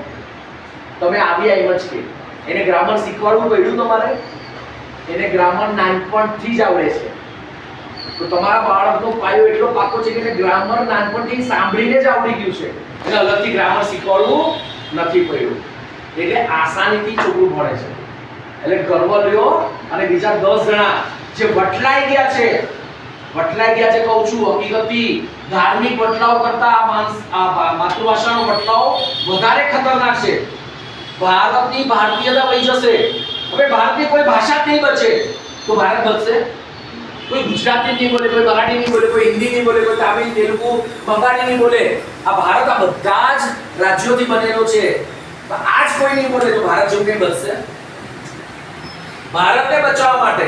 તમે આવી એમ જ કે. એને ગ્રામર શીખવાડવું પડ્યું તમારે, એને ગ્રામર નાનપણથી જ આવડે છે. તો તમારા બાળકનો પાયો એટલો પાકો છે કે એને ગ્રામર નાનપણથી સાંભળીને જ આવડી ગયું છે, એને અલગથી ગ્રામર શીખવાડવું નથી પડ્યું. એટલે આસાનીથી છોકરું ભણે છે. એટલે ગર્વ લ્યો અને બીજા 10 જણા જે વટલાઈ ગયા છે કહું છું, હકીકતી ધાર્મિક વટલાઓ કરતા આ માતૃભાષાનો વટલાઓ વધારે ખતરનાક છે. ભારતની ભારતીયતા વહી જશે. હવે ભારતની કોઈ ભાષા જ નહીં બચે તો ભારત બચશે? કોઈ ગુજરાતી નહીં બોલે, કોઈ મરાઠી નહીં બોલે, કોઈ હિન્દી નહીં બોલે, કોઈ તામિલ, તેલુગુ, બંગાળી નહીં બોલે. આ ભારત આ બધા જ રાજ્યોથી બનેલો છે. આજ કોઈ નહીં બોલે તો ભારત જેવું કંઈ બચશે? ભારતને બચાવવા માટે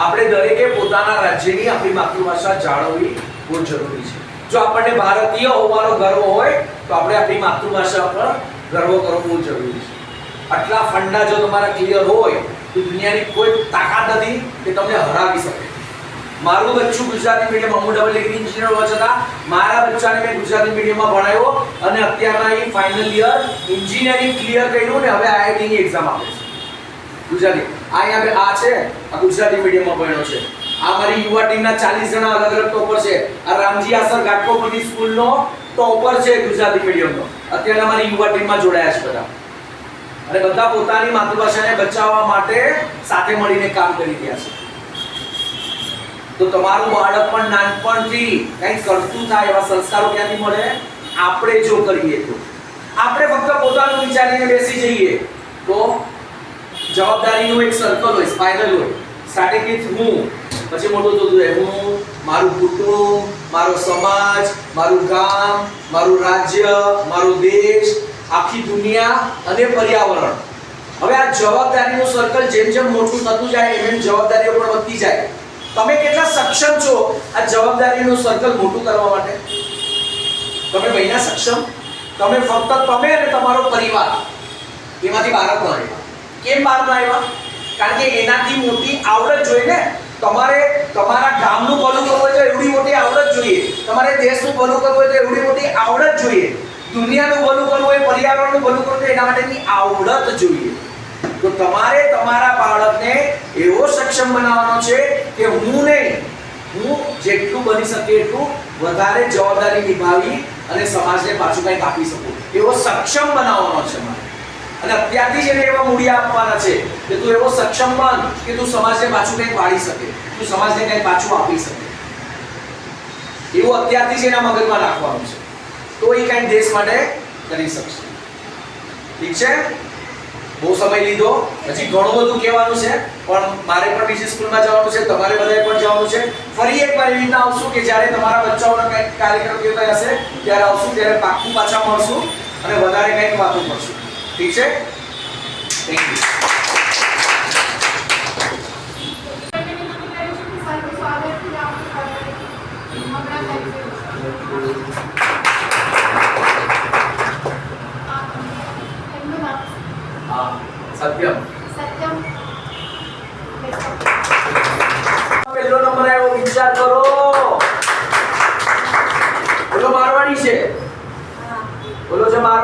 આપણે દરેકે પોતાના રાજ્યની આપણી માતૃભાષા જાળવવી બહુ જરૂરી છે. જો આપણને ભારતીય હોવાનો ગર્વ હોય તો આપણે આપણી માતૃભાષા પર ગર્વ કરવો બહુ જરૂરી છે. આટલા ફંડા જો તમારા ક્લિયર હોય તો દુનિયાની કોઈ તાકાત નથી કે તમને હરાવી શકે. મારું બચ્ચું ગુજરાતી મીડિયમ, હું ડબલ ડિગ્રી એન્જિનિયર હોવા છતાં મારા બચ્ચાને મેં ગુજરાતી મીડિયમમાં ભણાવ્યો અને અત્યારના એ ફાઇનલ યર એન્જિનિયરિંગ ક્લિયર કર્યું ને હવે આઈઆઈટીની એક્ઝામ આપે છે ગુજરાતી. આ છે, આ ગુજરાતી મીડિયમમાં ભણ્યો છે. આ મારી યુવા ટીમના 40 જણા અલગ અલગ ટોપર છે. આ રામજી આસર ઘાટકોપરની સ્કૂલનો ટોપર છે ગુજરાતી મીડિયમનો. અત્યારે અમારી યુવા ટીમમાં જોડાયા છે બધા, અને બધા પોતાની માતૃભાષાને બચાવવા માટે સાથે મળીને કામ કરી રહ્યા છે. તો તમારું બાળક પણ નાનપણથી કંઈક કરતું થાય એવા સંસ્કારો ક્યાંથી મળે? આપણે જો કરીએ તો. આપણે ફક્ત પોતાનું વિચારીને બેસી જઈએ તો જવાબદારીનું એક સર્કલ હોય, સ્પાઇરલ હોય. સ્ટાર્ટિંગ વિથ હું, પછી મોટું થતું જાય હું, મારું કુટુંબ, મારો સમાજ, મારું ગામ, મારું રાજ્ય, મારો દેશ, આખી દુનિયા અને પર્યાવરણ. હવે આ જવાબદારીનું સર્કલ જેમ જેમ મોટું થતું જાય એમ જવાબદારીઓ પણ વધતી જાય. તમે કેટલા સક્ષમ છો આ જવાબદારીનું સર્કલ મોટું કરવા માટે? તમે બહેના સક્ષમ? તમે ફક્ત તમે અને તમારો પરિવાર એમાંથી બહાર ન આવ્યા. કેમ બહાર ન આવ્યા? કારણ કે એનાથી મોટી આવડત જોઈએ ને. તમારે તમારા ગામનું ભલું કરવું હોય તો એવડી મોટી આવડત જોઈએ. તમારે દેશનું ભલું કરવું હોય તો એવડી મોટી આવડત જોઈએ. દુનિયાનું ભલું કરવું હોય, પર્યાવરણનું ભલું કરવું હોય એના માટેની આવડત જોઈએ. તો તમારે તમારા બાળકને એવો સક્ષમ બનાવવાનો છે કે હું જેટલું બની શકે એટલું વધારે જવાબદારી નિભાવી અને સમાજને પાછું કંઈક આપી શકું એવો સક્ષમ બનાવવાનો છે મારે. અને અત્યારથી જ એને એવા મૂડિયા આપવાના છે કે તું એવો સક્ષમ બન કે તું સમાજને પાછું કંઈક વાળી શકે, તું સમાજને કંઈક પાછું આપી શકે. એવું અત્યારથી જ એના મગજમાં રાખવાનું છે, તો એ કંઈક દેશ માટે કરી શકશે. ઠીક છે? બહુ સમય લીધો, હજી ઘણું બધું કહેવાનું છે, પણ મારે પણ બીજી સ્કૂલમાં જવાનું છે, તમારે બધાએ પણ જવાનું છે. ફરી એકવાર એવી રીતના આવશું કે જ્યારે તમારા બચ્ચાઓનો કંઈક કાર્યક્રમ કેવો હશે ત્યારે આવશું, ત્યારે પાક્કું પાછા મળશું અને વધારે કંઈક વાતો કરશું. ઠીક છે? Thank you. એમનું નામ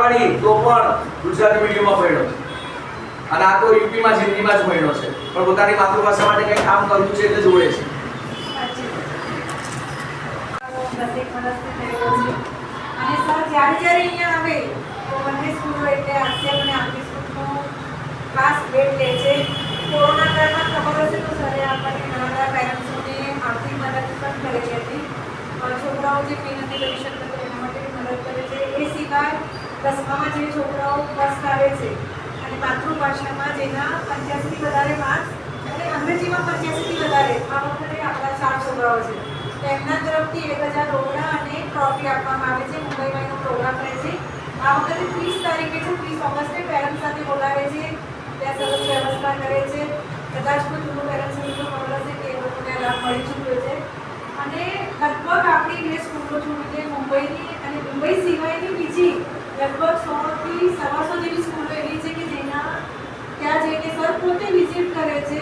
મારવાડી તો પણ ગુજરાતી મીડિયમમાં ભણ્યો છે અને આ તો યુપીમાં હિન્દીમાં જ ભણ્યો છે પણ પોતાની માતૃભાષા માટે કંઈ કામ કરવું છે એટલે જોડે છે. અને સર જ્યારે અહીંયા આવે તો બંને સ્કૂલો એટલે આસિયમ અને આપણી સ્કૂલનો ખાસ ભેટ લે છે. કોરોના કાળમાં ખબર હશે તો સરે આપણને ઘણા બધા પેરેન્ટ્સોને આર્થિક મદદ પણ કરેલી હતી. છોકરાઓ જે ફી નથી કરી શકતા એના માટે મદદ કરે છે. એ સિવાય 10મામાં જે છોકરાઓ ફર્સ્ટ આવે છે અને માતૃભાષામાં જેના 85થી વધારે માર્ક્સ અને અંગ્રેજીમાં 85થી વધારે આ વખતે આપણા 4 છોકરાઓ છે તેમના તરફથી 1000 રોકડા અને ટ્રોફી આપવામાં આવે છે. મુંબઈમાં એનો પ્રોગ્રામ રહે છે. આ વખતે 30 તારીખે છે, 30 ઓગસ્ટે પેરેન્ટ્સ સાથે બોલાવે છે. ત્યાં સરસ વ્યવસ્થા કરે છે. કદાચ કોઈ જૂનું પેરેન્ટ્સ મિત્રો ખબર હશે કે એ લોકોને લાભ મળી ચૂક્યો છે. અને લગભગ આપણી 2 સ્કૂલો છોડીને મુંબઈની અને મુંબઈ સિવાયની બીજી લગભગ 100થી 125 જેવી સ્કૂલો એવી છે કે જેના ત્યાં જઈને સર પોતે વિઝિટ કરે છે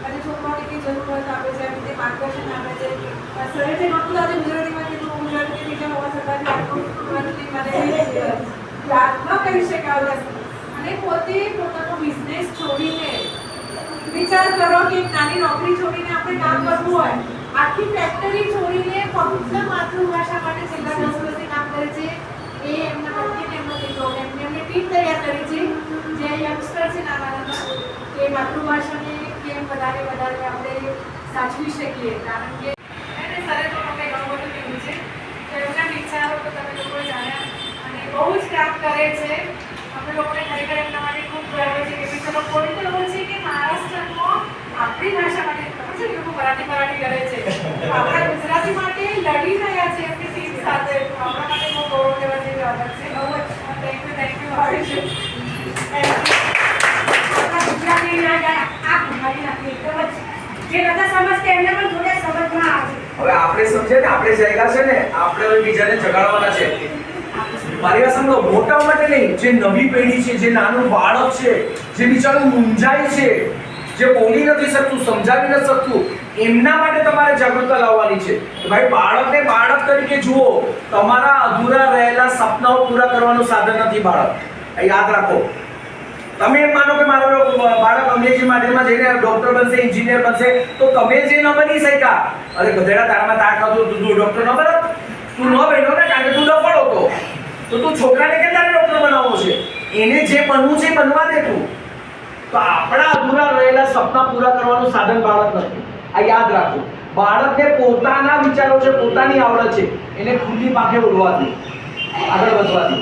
અને છોકરાઓને કંઈ જરૂરત આપે છે, આવી રીતે માર્ગદર્શન આપે છે. સરે જે નહોતું આજે ગુજરાતીમાં કીધું, ગુજરાતી બીજા હોવા છતાં આટલું ગુજરાતી મને યાદ ન કરી શકાય. અને પોતે પોતાનો બિઝનેસ છોડીને વિચાર કરો કે એક નાની નોકરી છોડીને આપણે કામ કરવું હોય, આખી ફેક્ટરી છોડીને ફક્ત માતૃભાષા માટે છેલ્લા 10 વર્ષથી કામ કરે છે. એ એમના પત્નીને એમનો દીકરો એમને ટીમ તૈયાર કરી છે જે યંગસ્ટર છે નાના કે માતૃભાષાને કેમ વધારે આપણે સાચવી શકીએ. કારણ કે એને સરે તો અમે ઘણું બધું કીધું છે તો એમના વિચારો તો તમે લોકો જાણ્યા અને બહુ જ કામ કરે છે. અમે લોકોને ખરેખર એમના માટે ખૂબ ગર્વ છે કે ચલો કોઈ તો એવું છે કે મહારાષ્ટ્રમાં આપણી ભાષા માટે ખબર છે લોકો મરાઠી કરે છે, આપણા ગુજરાતી માટે લડી રહ્યા છે એમની ટીમ સાથે. આપણા માટે બહુ ગૌરવ લેવા જેવી બાબત છે. બહુ જ થેન્ક યુ હોય છે. ગુજરાતી ના જાય આ ભણાવી નાખી એકદમ જ જે બધા સમજતે એમને પણ જોડે સમજમાં આવે. હવે આપણે સમજે ને આપણે જાયગા છે ને આપણે હવે બીજાને જગાડવાના છે. મારી વાત સાંભળો, મોટા માટે નહીં, જે નવી પેઢી છે, જે નાનું બાળક છે, જે બિચારું મૂંઝાય છે, જે બોલી નથી શકતું, સમજાવી નથી શકતું, એમના માટે તમારે જાગૃતતા લાવવાની છે. ભાઈ બાળકને બાળક તરીકે જુઓ. તમારા અધૂરા રહેલા સપનાઓ પૂરા કરવાનું સાધન નથી બાળક. આ યાદ રાખો. તમે એમ માનો કે મારો બાળક અંગ્રેજી માધ્યમમાં જઈને ડોક્ટર બનશે, એન્જિનિયર બનશે, તો તમે જે ન બની શક્યા, અરે ગધેડા તારામાં તાકાત હતું, તું ડોક્ટર ન બનો, તું ન બન્યો ને કારણ કે તું ડફળ હતો, તો તું છોકરાને કેમ તારે ડોક્ટર બનાવવો છે? એને જે બનવું છે બનવા દે તું. તો આપણા અધૂરા રહેલા સપના પૂરા કરવાનું સાધન બાળક નથી. આ યાદ રાખો. બાળકને પોતાના વિચારો છે, પોતાની આવડત છે, એને ખુલ્લી પાંખે ઉડવા દે, આગળ વધવા દે.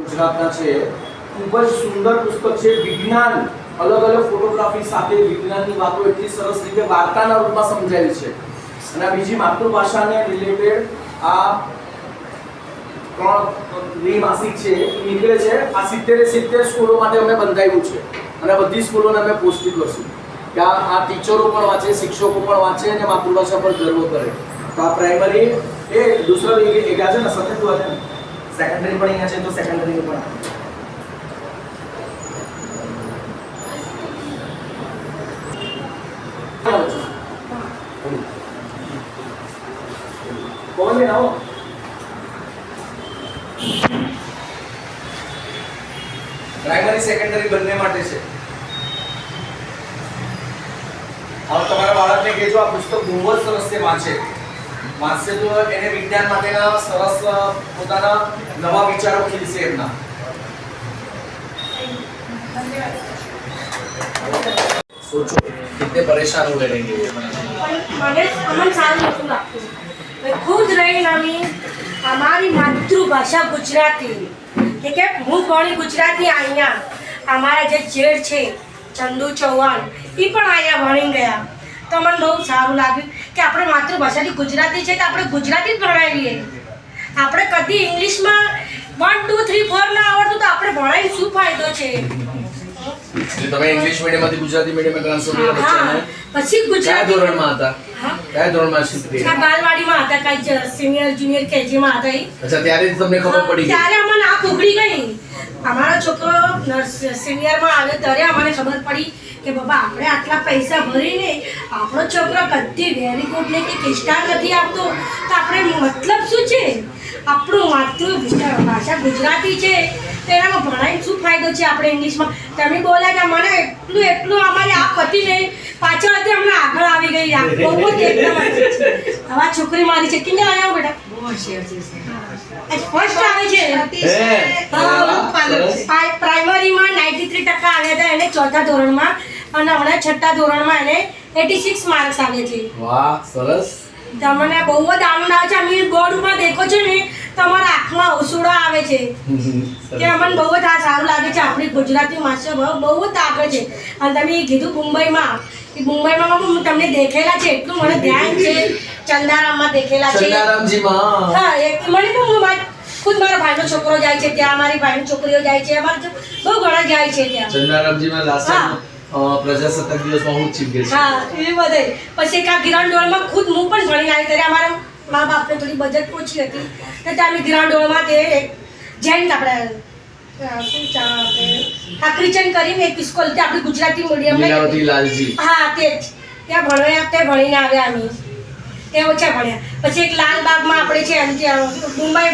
ગુજરાતના છે ખૂબ જ સુંદર પુસ્તક છે વિજ્ઞાન, અલગ અલગ ફોટોગ્રાફી સાથે વિજ્ઞાનની વાતો એટલી સરસ રીતે વાર્તાના રૂપમાં સમજાવી છે. અને આ બીજી માતૃભાષાને રિલેટેડ આ 3 માસિક છે નીકળે છે. આ 70 સ્કૂલો માટે અમે બંધાવ્યું છે અને બધી સ્કૂલોને અમે પોસ્ટ કરશું કે આ ટીચરો પણ વાંચે, શિક્ષકો પણ વાંચે અને માતૃભાષા પર ગર્વ કરે. તો આ પ્રાઇમરી એ દૂસરા એક આ છે ને સતત છે ને સેકન્ડરી પણ અહીંયા છે તો સેકન્ડરી પણ કોને આવો પ્રાઇમરી સેકન્ડરી બંને માટે છે. હવે તમારા બાળકને કહેજો આ પુસ્તક બહુ જ સરસ છે, વાંચશે તો એને વિજ્ઞાન માટેના સરસ પોતાના નવા વિચારો ખીલશે એમના. सोचो कितने परेशान हुए रहेंगे મને અમન સારું નથી લાગતું. ખુદ રહીને અમે અમારી માતૃભાષા ગુજરાતી કે હું ભણી ગુજરાતી અહીંયા અમારા જે જેઠ છે ચંદુ ચૌહાણ એ પણ અહીંયા ભણી ગયા. તો મને બહુ સારું લાગ્યું કે આપણે માતૃભાષાની ગુજરાતી છે તો આપણે ગુજરાતી જ ભણાવીએ. આપણે કદી ઇંગ્લિશમાં 1 2 3 4 ના આવડતું તો આપણે ભણાવી શું ફાયદો છે? તમે ઇંગ્લિશ મીડિયમમાંથી ગુજરાતી મીડિયમમાં ટ્રાન્સફર કર્યા બચ્ચાને? પછી ગુજરાતી કયા ધોરણમાં હતા? કયા ધોરણમાં શીખતી? બાલવાડીમાં હતા, કઈ સિનિયર જુનિયર કેજીમાં હતા. અચ્છા, ત્યારે જ તમને ખબર પડી ગઈ? ત્યારે અમને આ ઉઘડી ગઈ. અમારો છોકરો સિનિયરમાં આવ્યો ત્યારે અમને ખબર પડી કે બાબા આપણે આટલા પૈસા ભરીને આપણો છોકરો કદી વેરી ગુડ ને કે કિસ્ટાર નથી આપતો તો આપણે મતલબ શું છે? આ આપણું માતૃભાષા ગુજરાતી છે તો એનામાં ભણાવીને શું ફાયદો છે આપણે ઇંગ્લિશમાં? તમે બોલ્યા કે મને એટલું અમારી આ પતિ નહીં પાછળ હતી હમણાં આગળ આવી ગઈ આ બહુ જ એકદમ હવે આ છોકરી મારી છે કિને આવ્યા બેટા ફર્સ્ટ આવે છે પ્રાઇમરીમાં 93% આવ્યા હતા એને ચોથા ધોરણમાં અને હમણાં છઠ્ઠા ધોરણમાં એને 86 માર્ક્સ આવે છે. વાહ સરસ. તમને બહુ જ આનંદ આવે છે. અમે બોર્ડ ઉપર દેખો છો ને તો અમારા આંખમાં ઓસુડો આવે છે કે અમને બહુ જ આ સારું લાગે છે. આપણી ગુજરાતી માસ્ટર બહુ જ આગળ છે. અને તમે કીધું મુંબઈમાં હું તમને દેખેલા છે એટલું મને ધ્યાન છે. ચંદારામમાં દેખેલા છે. ચંદારામજીમાં હા મને પણ ખુદ મારા ભાઈનો છોકરો જાય છે ત્યાં, મારી ભાઈની છોકરીઓ જાય છે, અમારે બહુ ઘણા જાય છે ત્યાં. ચંદારામજીમાં લાસ્ટ પ્રજાસત્તાક દિવસમાં હું ચીફ ગેસ્ટ. હા એ બધે પછી એક આ ગિરાંડોળમાં ખુદ હું પણ ભણીને આવી ત્યારે અમારા મા બાપને થોડી બજેટ ઓછી હતી તો ત્યાં અમે ગિરાંડોળમાં તે જૈન આપણે ક્રિશ્ચન કરીને એક સ્કૂલ તે આપણી ગુજરાતી મીડિયમ લીલાવતી લાલજી. હા તે જ ત્યાં ભણીને આવ્યા અમે તે ઓછા ભણ્યા. પછી એક લાલબાગમાં આપણે છે મુંબઈ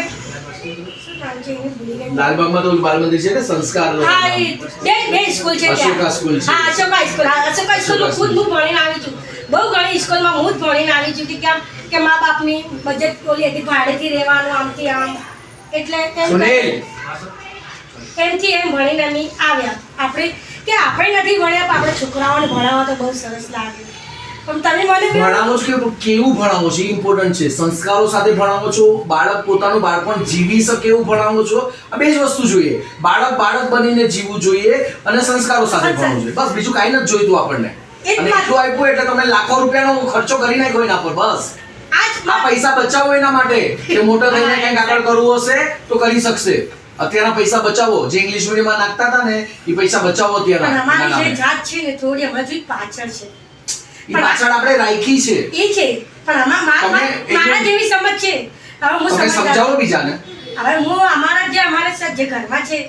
લાલબાગમાં તો બાલ મંદિર છે ને સંસ્કાર હા એ બે સ્કૂલ છે અશોકા સ્કૂલ છે. હા અશોકા સ્કૂલમાં ખુદ હું ભણીને આવી છું. બહુ ઘણી સ્કૂલમાં હું જ ભણીને આવી છું કે કેમ કે મા બાપની બજેટ ઓલી હતી ભાડેથી રહેવાનું આમથી આમ એટલે સુનિલ એમથી એમ ભણીને અમે આવ્યા. આપણે નથી ભણ્યા પણ આપણે છોકરાઓને ભણાવવા તો બહુ સરસ લાગે. પણ તમે મને ભણાવો છો કે કેવું ભણાવો છો ઇમ્પોર્ટન્ટ છે. સંસ્કારો સાથે ભણાવો છો, બાળક પોતાનું બાળપણ જીવી શકે એવું ભણાવો છો. આ બે જ વસ્તુ જોઈએ. બાળક બનીને જીવવું જોઈએ અને સંસ્કારો સાથે ભણવું જોઈએ. બસ બીજું કાંઈ નથી જોઈતું આપણને. અને એટલું આપ્યું એટલે તમે લાખો રૂપિયાનો ખર્ચો કરી નાખો એના પર. બસ આ પૈસા બચાવો એના માટે કે મોટો થઈને કંઈક આગળ કરવું હશે તો કરી શકશે. અત્યારના પૈસા બચાવો. જે ઇંગ્લિશ મીડિયમમાં નાખતા હતા ને એ પૈસા બચાવો અત્યારના. અમારી જે જાત છે ને થોડી હમણાં જોઈ પાછળ છે. એ પાછળ આપણે રાખી છે એ છે પણ મારા જેવી સમજ છે. હવે હું સમજાવો બીજાને. હવે હું અમારા જે ઘરમાં છે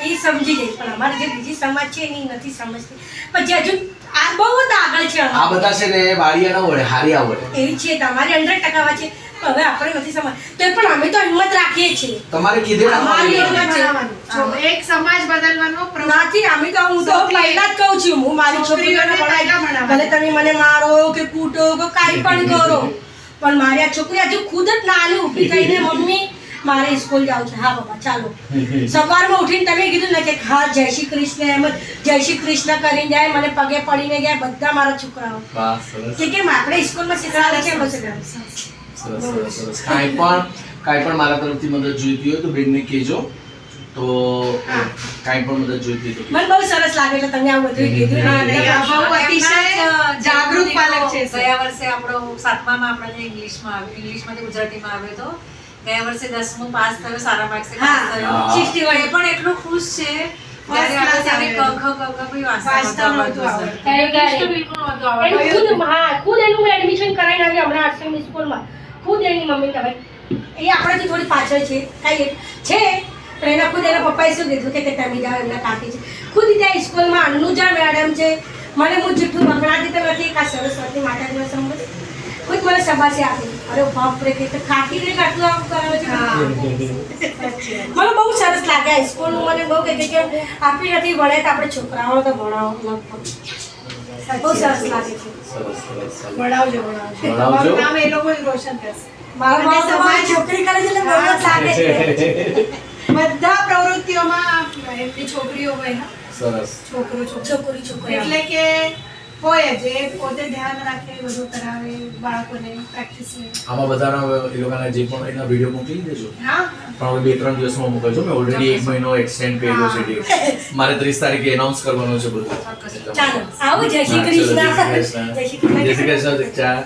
એ સમજી જઈશ પણ અમારી જે બીજી સમાજ છે એની નથી સમજતી. પછી હજુ આ બહુ જ આગળ છે. આ બધા છે ને વાડિયા ન વળે હારિયા વળે એવી છે તમારી 100% છે. હવે આપણે નથી સમજ તો પણ અમે તો હિંમત રાખીએ છીએ. તમારે કીધે અમારી હિંમત છે. એક સમાજ બદલવાનો નથી અમે તો હું તો પહેલા જ કહું છું હું મારી છોકરીઓને ભણાવી ભલે તમે મને મારો કે કૂટો કે કાંઈ પણ કરો પણ મારી આ છોકરી હજુ ખુદ જ નાની ઊભી થઈને મમ્મી મારે સ્કૂલ જાવું છે. હા બાબા ચાલો. સવારમાં ઉઠીને તમે કીધું ને કે હા જય શ્રી કૃષ્ણ એમ જય શ્રી કૃષ્ણ કરીને જાય મને પગે પડીને ગયા બધા મારા છોકરાઓ કે કેમ આપણે સ્કૂલમાં શીખવાડે છે એમ સરસ. કાંઈ પણ મારા તરફથી મદદ જોઈતી હોય તો બેનને કહેજો. તો કાંઈ પણ મદદ જોઈતી હોય મને બહુ સરસ લાગે એટલે તમે આ બધું કીધું. બહુ અતિશય જાગૃત પાલક છે. ગયા વર્ષે આપણો 7મામાં આપણને ઇંગ્લિશમાંથી ગુજરાતીમાં આવ્યો તો ગયા વર્ષે 10મું પાસ થયો સારા માર્ક્સે પાસ થયો. 61 એ પણ એટલું ખુશ છે જ્યારે આપણે ત્યારે ક ખ ભી વાંચતા નહોતું આવડતું. ખુદ એનું એડમિશન કરાવીને આવી હમણાં આશ્રમ સ્કૂલમાં. ખુદ એની મમ્મી કહે એ આપણાથી થોડી પાછળ છે કાંઈ છે પણ એના ખુદ એના પપ્પાએ શું કીધું કે તમે જાઓ એમના કાકી છે. ખુદ ત્યાં સ્કૂલમાં અન્નુજા મેડમ છે. મને હું જૂઠું વખણાતી તો નથી કા સરસ્વતી માતાજીનો સંબંધ ખુદ મને શબાશી આપી. અરે બાપ રે કે કાકી રે આટલું આમ કરાવે છે. મને બહુ સરસ લાગે આ સ્કૂલનું. મને બહુ કે આપી નથી ભણે તો આપણે છોકરાઓને તો ભણાવો બહુ સરસ લાગે છે. ભણાવજો. તમારું નામ એ લોકો રોશન કરશે. મારી છોકરી કરે છે એટલે બહુ જ લાગે છે. બધા પ્રવૃત્તિઓમાં એમની છોકરીઓ હોય. સરસ. છોકરી એટલે કે હોય જે પોતે ધ્યાન રાખે બધું કરાવે બાળકોને પ્રેક્ટિસ લે. આમાં બધાના એ લોકોના જે પણ એના વિડીયો મોકલી દેજો. હા પણ હવે 2-3 દિવસમાં મોકલજો. મેં ઓલરેડી 1 મહિનો એક્સટેન્ડ કર્યો છે ડેટ. મારે 30 તારીખે એનાઉન્સ કરવાનું છે બધું. ચાલો આવો જય શ્રી કૃષ્ણ. જય શ્રી કૃષ્ણ દીક્ષા.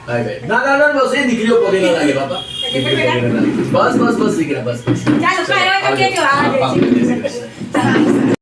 Bye bye. ના બસ એ દીકરીઓ પગે ના લાગે બાપા. બસ દીકરા બસ. ચાલો કાંઈ હોય તો કહેજો. હા જય શ્રી કૃષ્ણ.